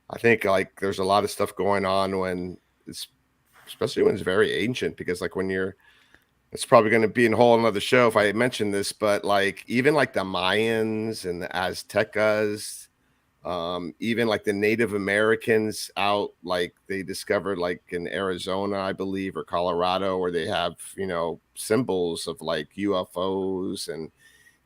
I think like there's a lot of stuff going on especially when it's very ancient, because like it's probably going to be in a whole another show if I mention this, but like even like the Mayans and the Aztecas, even like the Native Americans out, like they discovered like in Arizona, I believe, or Colorado, where they have, symbols of like UFOs and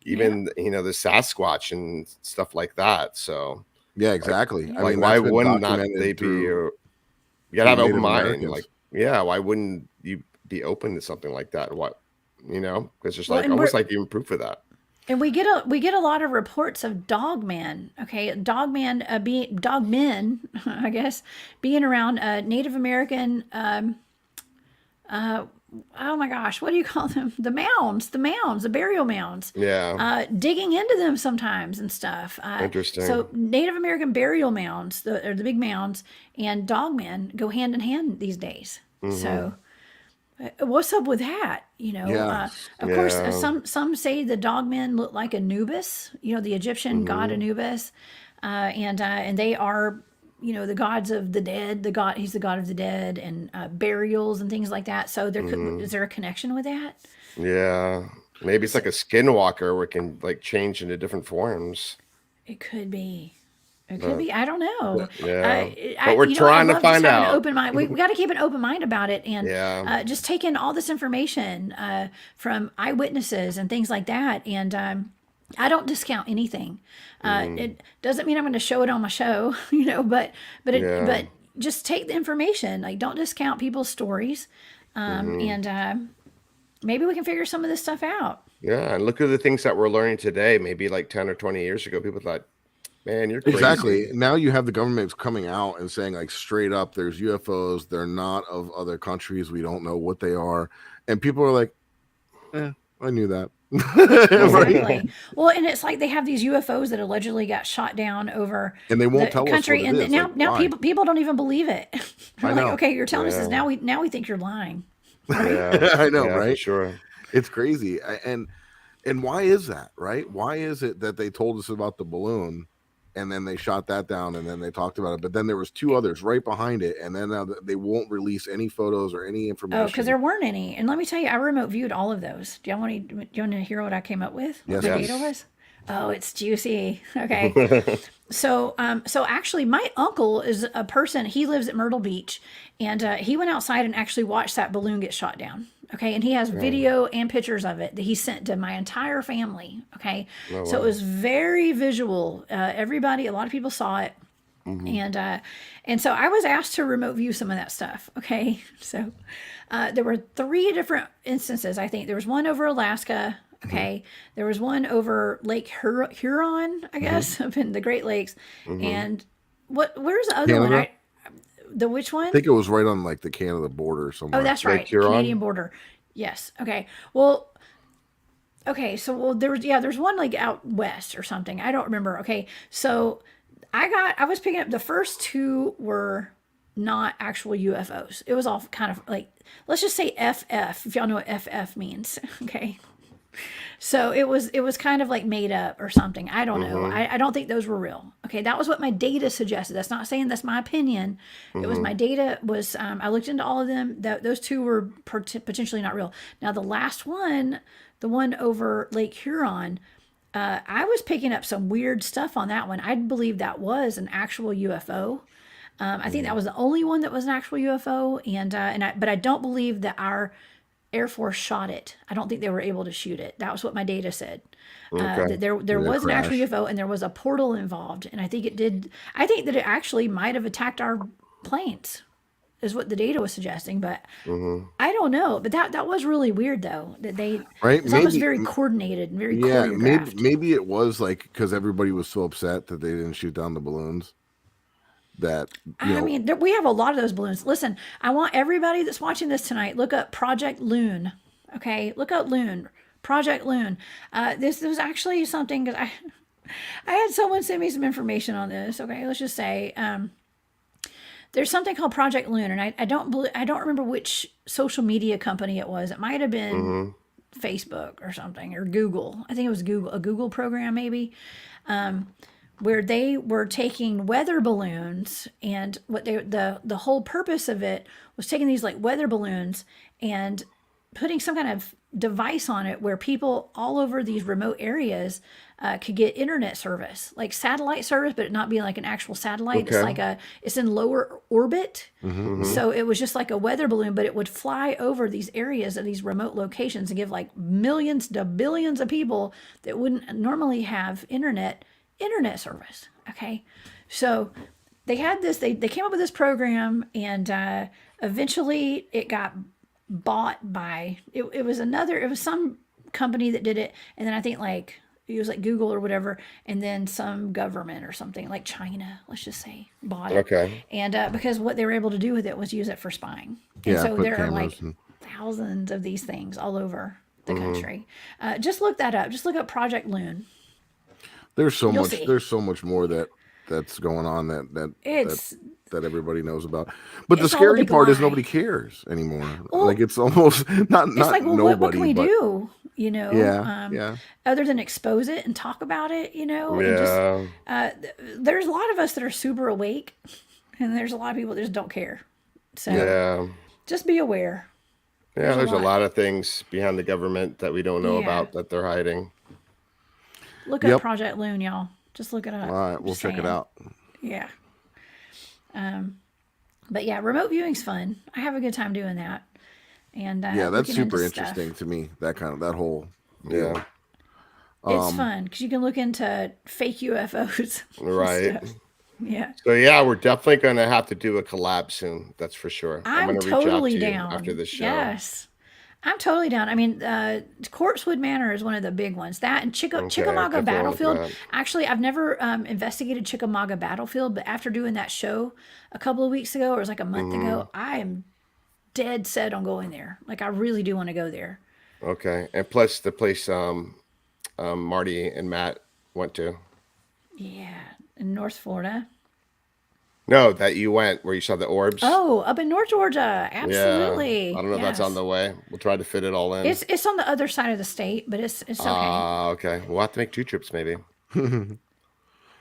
even, the Sasquatch and stuff like that. So Yeah, exactly. like mean, why that's been wouldn't not documented they be, through you gotta have an open Native mind. Americans. Like, yeah, why wouldn't you be open to something like that? What, because there's Well, like and almost like even proof of that. And we get a lot of reports of dogmen. Okay, dogmen I guess, being around Native American oh my gosh, what do you call them? The burial mounds. Yeah. Digging into them sometimes and stuff. Interesting. So Native American burial mounds, or the big mounds, and dogmen go hand in hand these days. So what's up with that? Of course, some say the dogmen look like Anubis, the Egyptian god Anubis, and they are, the gods of the dead. He's the god of the dead, and burials and things like that. So is there a connection with that? Yeah, maybe it's like a skinwalker where it can like change into different forms. It could be. It could be. I don't know. Yeah, but we're trying to find out. An open mind. We got to keep an open mind about it, and Yeah. just take in all this information from eyewitnesses and things like that. And I don't discount anything. It doesn't mean I'm going to show it on my show, but just take the information. Like, don't discount people's stories, and maybe we can figure some of this stuff out. Yeah, and look at the things that we're learning today. Maybe like 10 or 20 years ago, people thought, man, you're crazy. Exactly. Now you have the government coming out and saying, like, straight up, there's UFOs. They're not of other countries. We don't know what they are. And people are like, I knew that. Exactly. Well, and it's like they have these UFOs that allegedly got shot down over and they won't the tell country, us what it and is. now people don't even believe it. They're I like, know. okay, you're telling us this. Now we think you're lying. Yeah, I know, yeah, right? for sure. It's crazy. And why is that, right? Why is it that they told us about the balloon and then they shot that down and then they talked about it, but then there was two others right behind it, and then now they won't release any photos or any information? Oh, because there weren't any. And let me tell you, I remote viewed all of those. Do you want to hear what I came up with? Yes, What the please. data was? Oh, it's juicy. Okay. So actually, my uncle is a person. He lives at Myrtle Beach, and he went outside and actually watched that balloon get shot down. Okay, and he has video and pictures of it that he sent to my entire family. Okay, so it was very visual. A lot of people saw it, and so I was asked to remote view some of that stuff. Okay, so there were 3 different instances. I think there was one over Alaska. Okay, there was one over Lake Huron, I guess, up in the Great Lakes, and where's the other Canada? one? Which one? I think it was right on like the Canada border somewhere. Oh, that's right. Canadian border. Yes. Okay. Well, so there's one like out west or something. I don't remember. Okay. So I was picking up, the first 2 were not actual UFOs. It was all kind of like, let's just say FF, if y'all know what FF means. Okay. So it was kind of like made up or something. I don't know. I don't think those were real. Okay, that was what my data suggested. That's not saying that's my opinion. It was my data was. I looked into all of them. Those 2 were potentially not real. Now the last one, the one over Lake Huron, I was picking up some weird stuff on that one. I believe that was an actual UFO. I think that was the only one that was an actual UFO, but I don't believe that our Air Force shot it. I don't think they were able to shoot it. That was what my data said. That there was an actual UFO, and there was a portal involved, and I think it did. I think that it actually might have attacked our planes, is what the data was suggesting. But I don't know. But that was really weird, though. That they Right? it was very coordinated and very Yeah, choreographed. maybe it was like because everybody was so upset that they didn't shoot down the balloons. That I mean, we have a lot of those balloons. Listen, I want everybody that's watching this tonight, look up Project Loon. Okay, look up Loon, Project Loon. This was actually something that I had someone send me some information on this. Okay, let's just say there's something called Project Loon, and I don't remember which social media company it was. It might have been Facebook or something, or Google. I think it was a Google program maybe. Where they were taking weather balloons, and what the whole purpose of it was taking these like weather balloons and putting some kind of device on it where people all over these remote areas could get internet service, like satellite service, but it not being like an actual satellite. Okay. It's in lower orbit. So it was just like a weather balloon, but it would fly over these areas of these remote locations and give like millions to billions of people that wouldn't normally have internet service. Okay, so they had this. They came up with this program, and eventually it got bought by. It was some company that did it, and then I think like it was like Google or whatever, and then some government or something like China, let's just say, bought it. Okay. And because what they were able to do with it was use it for spying. And Yeah, so put there are like cameras thousands of these things all over the country. Just look that up. Just look up Project Loon. There's so You'll much. see. There's so much more that's going on that everybody knows about. But the it's all a scary big part is lie. nobody cares anymore. Well, like it's almost not It's like, well, nobody. what can we but do? You know, yeah. other than expose it and talk about it, you know, and Yeah. just there's a lot of us that are super awake, and there's a lot of people that just don't care. So Yeah. just be aware. Yeah, there's a lot. lot of things behind the government that we don't know Yeah. about that they're hiding. Look Yep. up Project Loon, y'all. Just look it up. All right, we'll Just check it saying. out. Yeah. But yeah, remote viewing's fun. I have a good time doing that. And Yeah, that's looking into super stuff. interesting to me. That whole deal. Yeah. It's fun because you can look into fake UFOs. and Right. stuff. Yeah. So yeah, we're definitely going to have to do a collab soon. That's for sure. I'm going to reach totally out to down. you after the show. Yes. I'm totally down. I mean, Corpsewood Manor is one of the big ones. That and Chickamauga definitely Battlefield. want that. Actually, I've never investigated Chickamauga Battlefield, but after doing that show a couple of weeks ago, or it was like a month ago, I am dead set on going there. Like, I really do want to go there. Okay. And plus the place Marty and Matt went to. Yeah, in North Florida. No, that you went where you saw the orbs. Oh, up in North Georgia. Yeah. Absolutely. I don't know if that's on the way. We'll try to fit it all in. It's on the other side of the state, but it's okay. Okay. We'll have to make 2 trips maybe.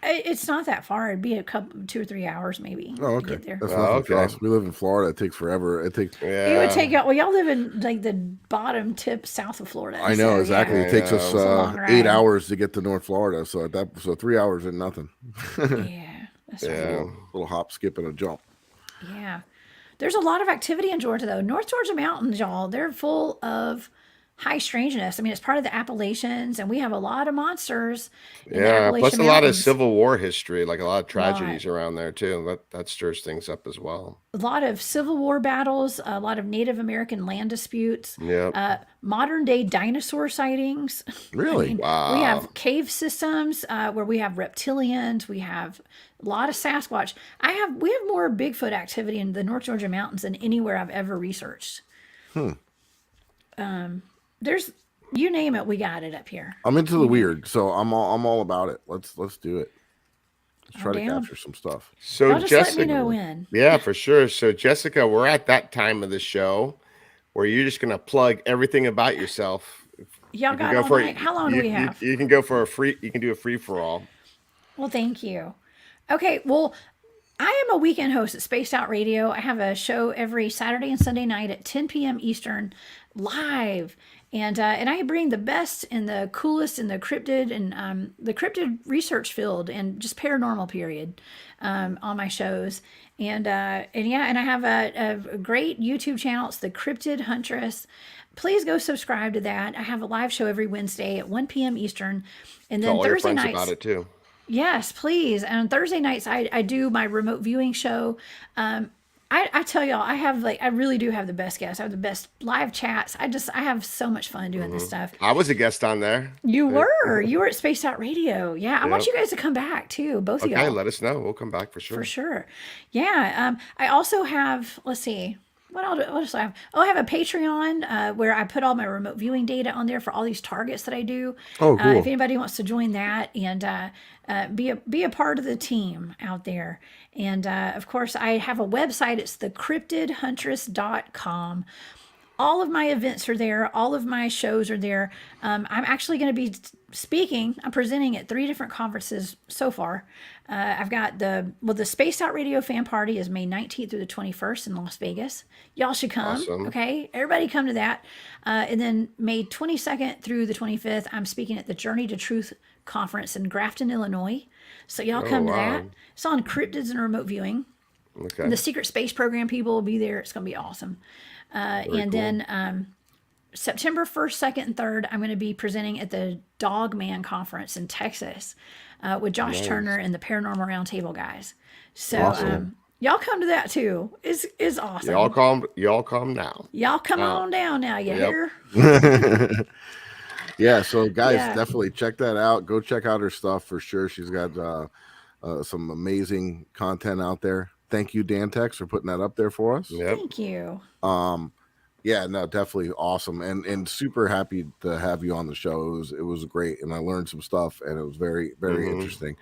It's not that far. It'd be a couple, 2 or 3 hours maybe Oh, to okay. get there. That's nothing for okay. us. We live in Florida. It takes forever. It takes. Yeah. It would take y'all. Well, y'all live in like the bottom tip south of Florida. I know so, exactly. Yeah. It takes us It's a long 8 ride. hours to get to North Florida. So 3 hours is nothing. Yeah, that's right. Yeah. Little hop, skip, and a jump. Yeah. There's a lot of activity in Georgia, though. North Georgia mountains, y'all, they're full of high strangeness. I mean, it's part of the Appalachians, and we have a lot of monsters in the Yeah. Appalachian Plus a lot of Mountains. Civil War history, like a lot of tragedies around there too. That stirs things up as well. A lot of Civil War battles, a lot of Native American land disputes, Yep. modern day dinosaur sightings. Really? Wow. We have cave systems where we have reptilians. We have a lot of Sasquatch. We have more Bigfoot activity in the North Georgia mountains than anywhere I've ever researched. There's, you name it, we got it up here. I'm into the weird, so I'm all about it. Let's do it. Let's try to down. capture some stuff. So Y'all just let Jessica, me know when. yeah, for sure. So Jessica, we're at that time of the show where you're just gonna plug everything about yourself. Y'all You can got go all for night. How long do we have? You can go for a free. You can do a free for all. Well, thank you. Okay, well, I am a weekend host at Spaced Out Radio. I have a show every Saturday and Sunday night at 10 p.m. Eastern, live. And I bring the best and the coolest in the cryptid and the cryptid research field and just paranormal period on my shows. And I have a great YouTube channel. It's the Cryptid Huntress. Please go subscribe to that. I have a live show every Wednesday at 1 p.m. Eastern. And then Tell all your Thursday friends nights. about it too. Yes, please. And on Thursday nights, I do my remote viewing show. I tell y'all, I really do have the best guests. I have the best live chats. I have so much fun doing this stuff. I was a guest on there. You were at Spaced Out Radio. Yeah, I want you guys to come back too, both of Okay, y'all. let us know. We'll come back for sure. For sure. Yeah. I also have, let's see, what else do I have? Oh, I have a Patreon where I put all my remote viewing data on there for all these targets that I do. Oh, cool. If anybody wants to join that and be a part of the team out there. And of course, I have a website. It's thecryptidhuntress.com. All of my events are there. All of my shows are there. I'm actually going to be speaking. I'm presenting at 3 different conferences so far. I've got the Spaced Out Radio Fan Party is May 19th through the 21st in Las Vegas. Y'all should come. Awesome. Okay, everybody come to that. And then May 22nd through the 25th, I'm speaking at the Journey to Truth Conference in Grafton, Illinois. So y'all come to that. It's on cryptids and remote viewing. Okay. And the Secret Space Program people will be there. It's going to be awesome. Then September 1st, 2nd, and 3rd, I'm going to be presenting at the Dog Man Conference in Texas with Josh Turner and the Paranormal Roundtable guys. So y'all come to that too. It's awesome. Y'all calm now. Y'all come on down now. You Yep. hear? Yeah, so guys, Yeah. definitely check that out. Go check out her stuff for sure. She's got some amazing content out there. Thank you, Dantex, for putting that up there for us. Yep. Thank you. Yeah, no, definitely awesome, and super happy to have you on the show. It was great, and I learned some stuff, and it was very interesting.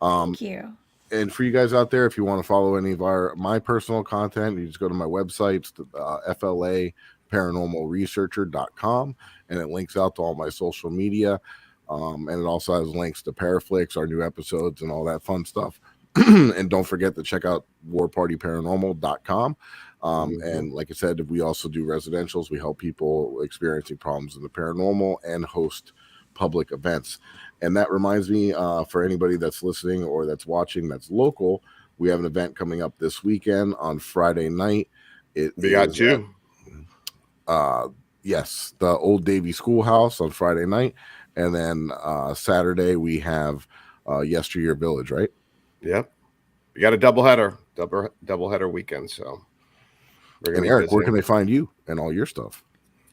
Thank you. And for you guys out there, if you want to follow any of my personal content, you just go to my website, FLA paranormalresearcher.com, and it links out to all my social media. And it also has links to Paraflix, our new episodes, and all that fun stuff. And don't forget to check out warpartyparanormal.com. And like I said, we also do residentials. We help people experiencing problems in the paranormal and host public events. And that reminds me, for anybody that's listening or that's watching that's local, we have an event coming up this weekend on Friday night. We got two. Yes, the Old Davy Schoolhouse on Friday night. And then Saturday we have Yesteryear Village, right? Yep. We got a doubleheader weekend. So we're and Eric, where can they find you and all your stuff?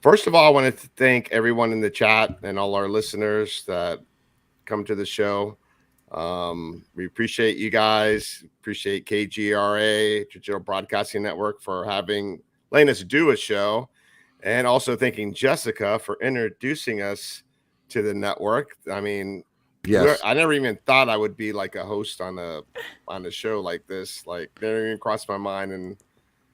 First of all, I wanted to thank everyone in the chat and all our listeners that come to the show. We appreciate you guys. Appreciate KGRA, Digital Broadcasting Network, for letting us do a show, and also thanking Jessica for introducing us to the network. I mean, yes, I never even thought I would be like a host on a show like this. Like, never even crossed my mind.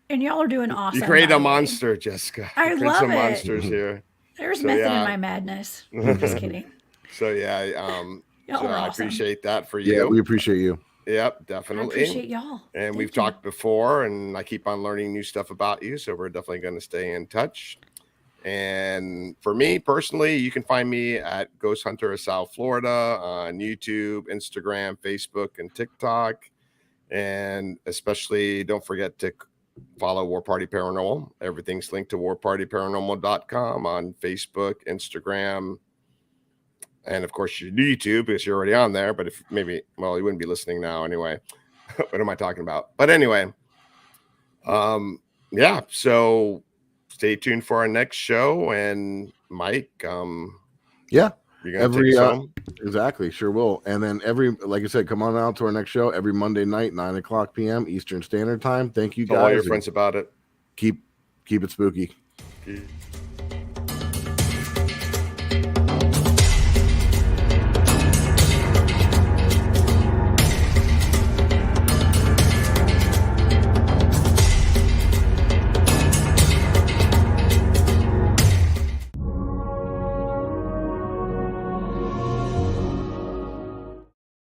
And y'all are doing awesome. You create a monster, Jessica. I love some it. Monsters here. There's method in my madness. I'm just kidding. So yeah, y'all so are I awesome. appreciate that for you. Yeah, we appreciate you. Yep, definitely. I appreciate y'all. And we've talked before, and I keep on learning new stuff about you. So we're definitely going to stay in touch. And for me personally, you can find me at Ghost Hunter of South Florida on YouTube, Instagram, Facebook, and TikTok. And especially don't forget to follow War Party Paranormal. Everything's linked to warpartyparanormal.com on Facebook, Instagram, and of course your YouTube, because you're already on there. But if you wouldn't be listening now anyway. What am I talking about? But anyway, yeah. So stay tuned for our next show. And Mike, yeah, you're gonna take us home? Exactly, sure will. And then like I said, come on out to our next show every Monday night, 9:00 p.m. Eastern Standard Time. Thank you guys. Tell all your friends about it. Keep it spooky. Peace.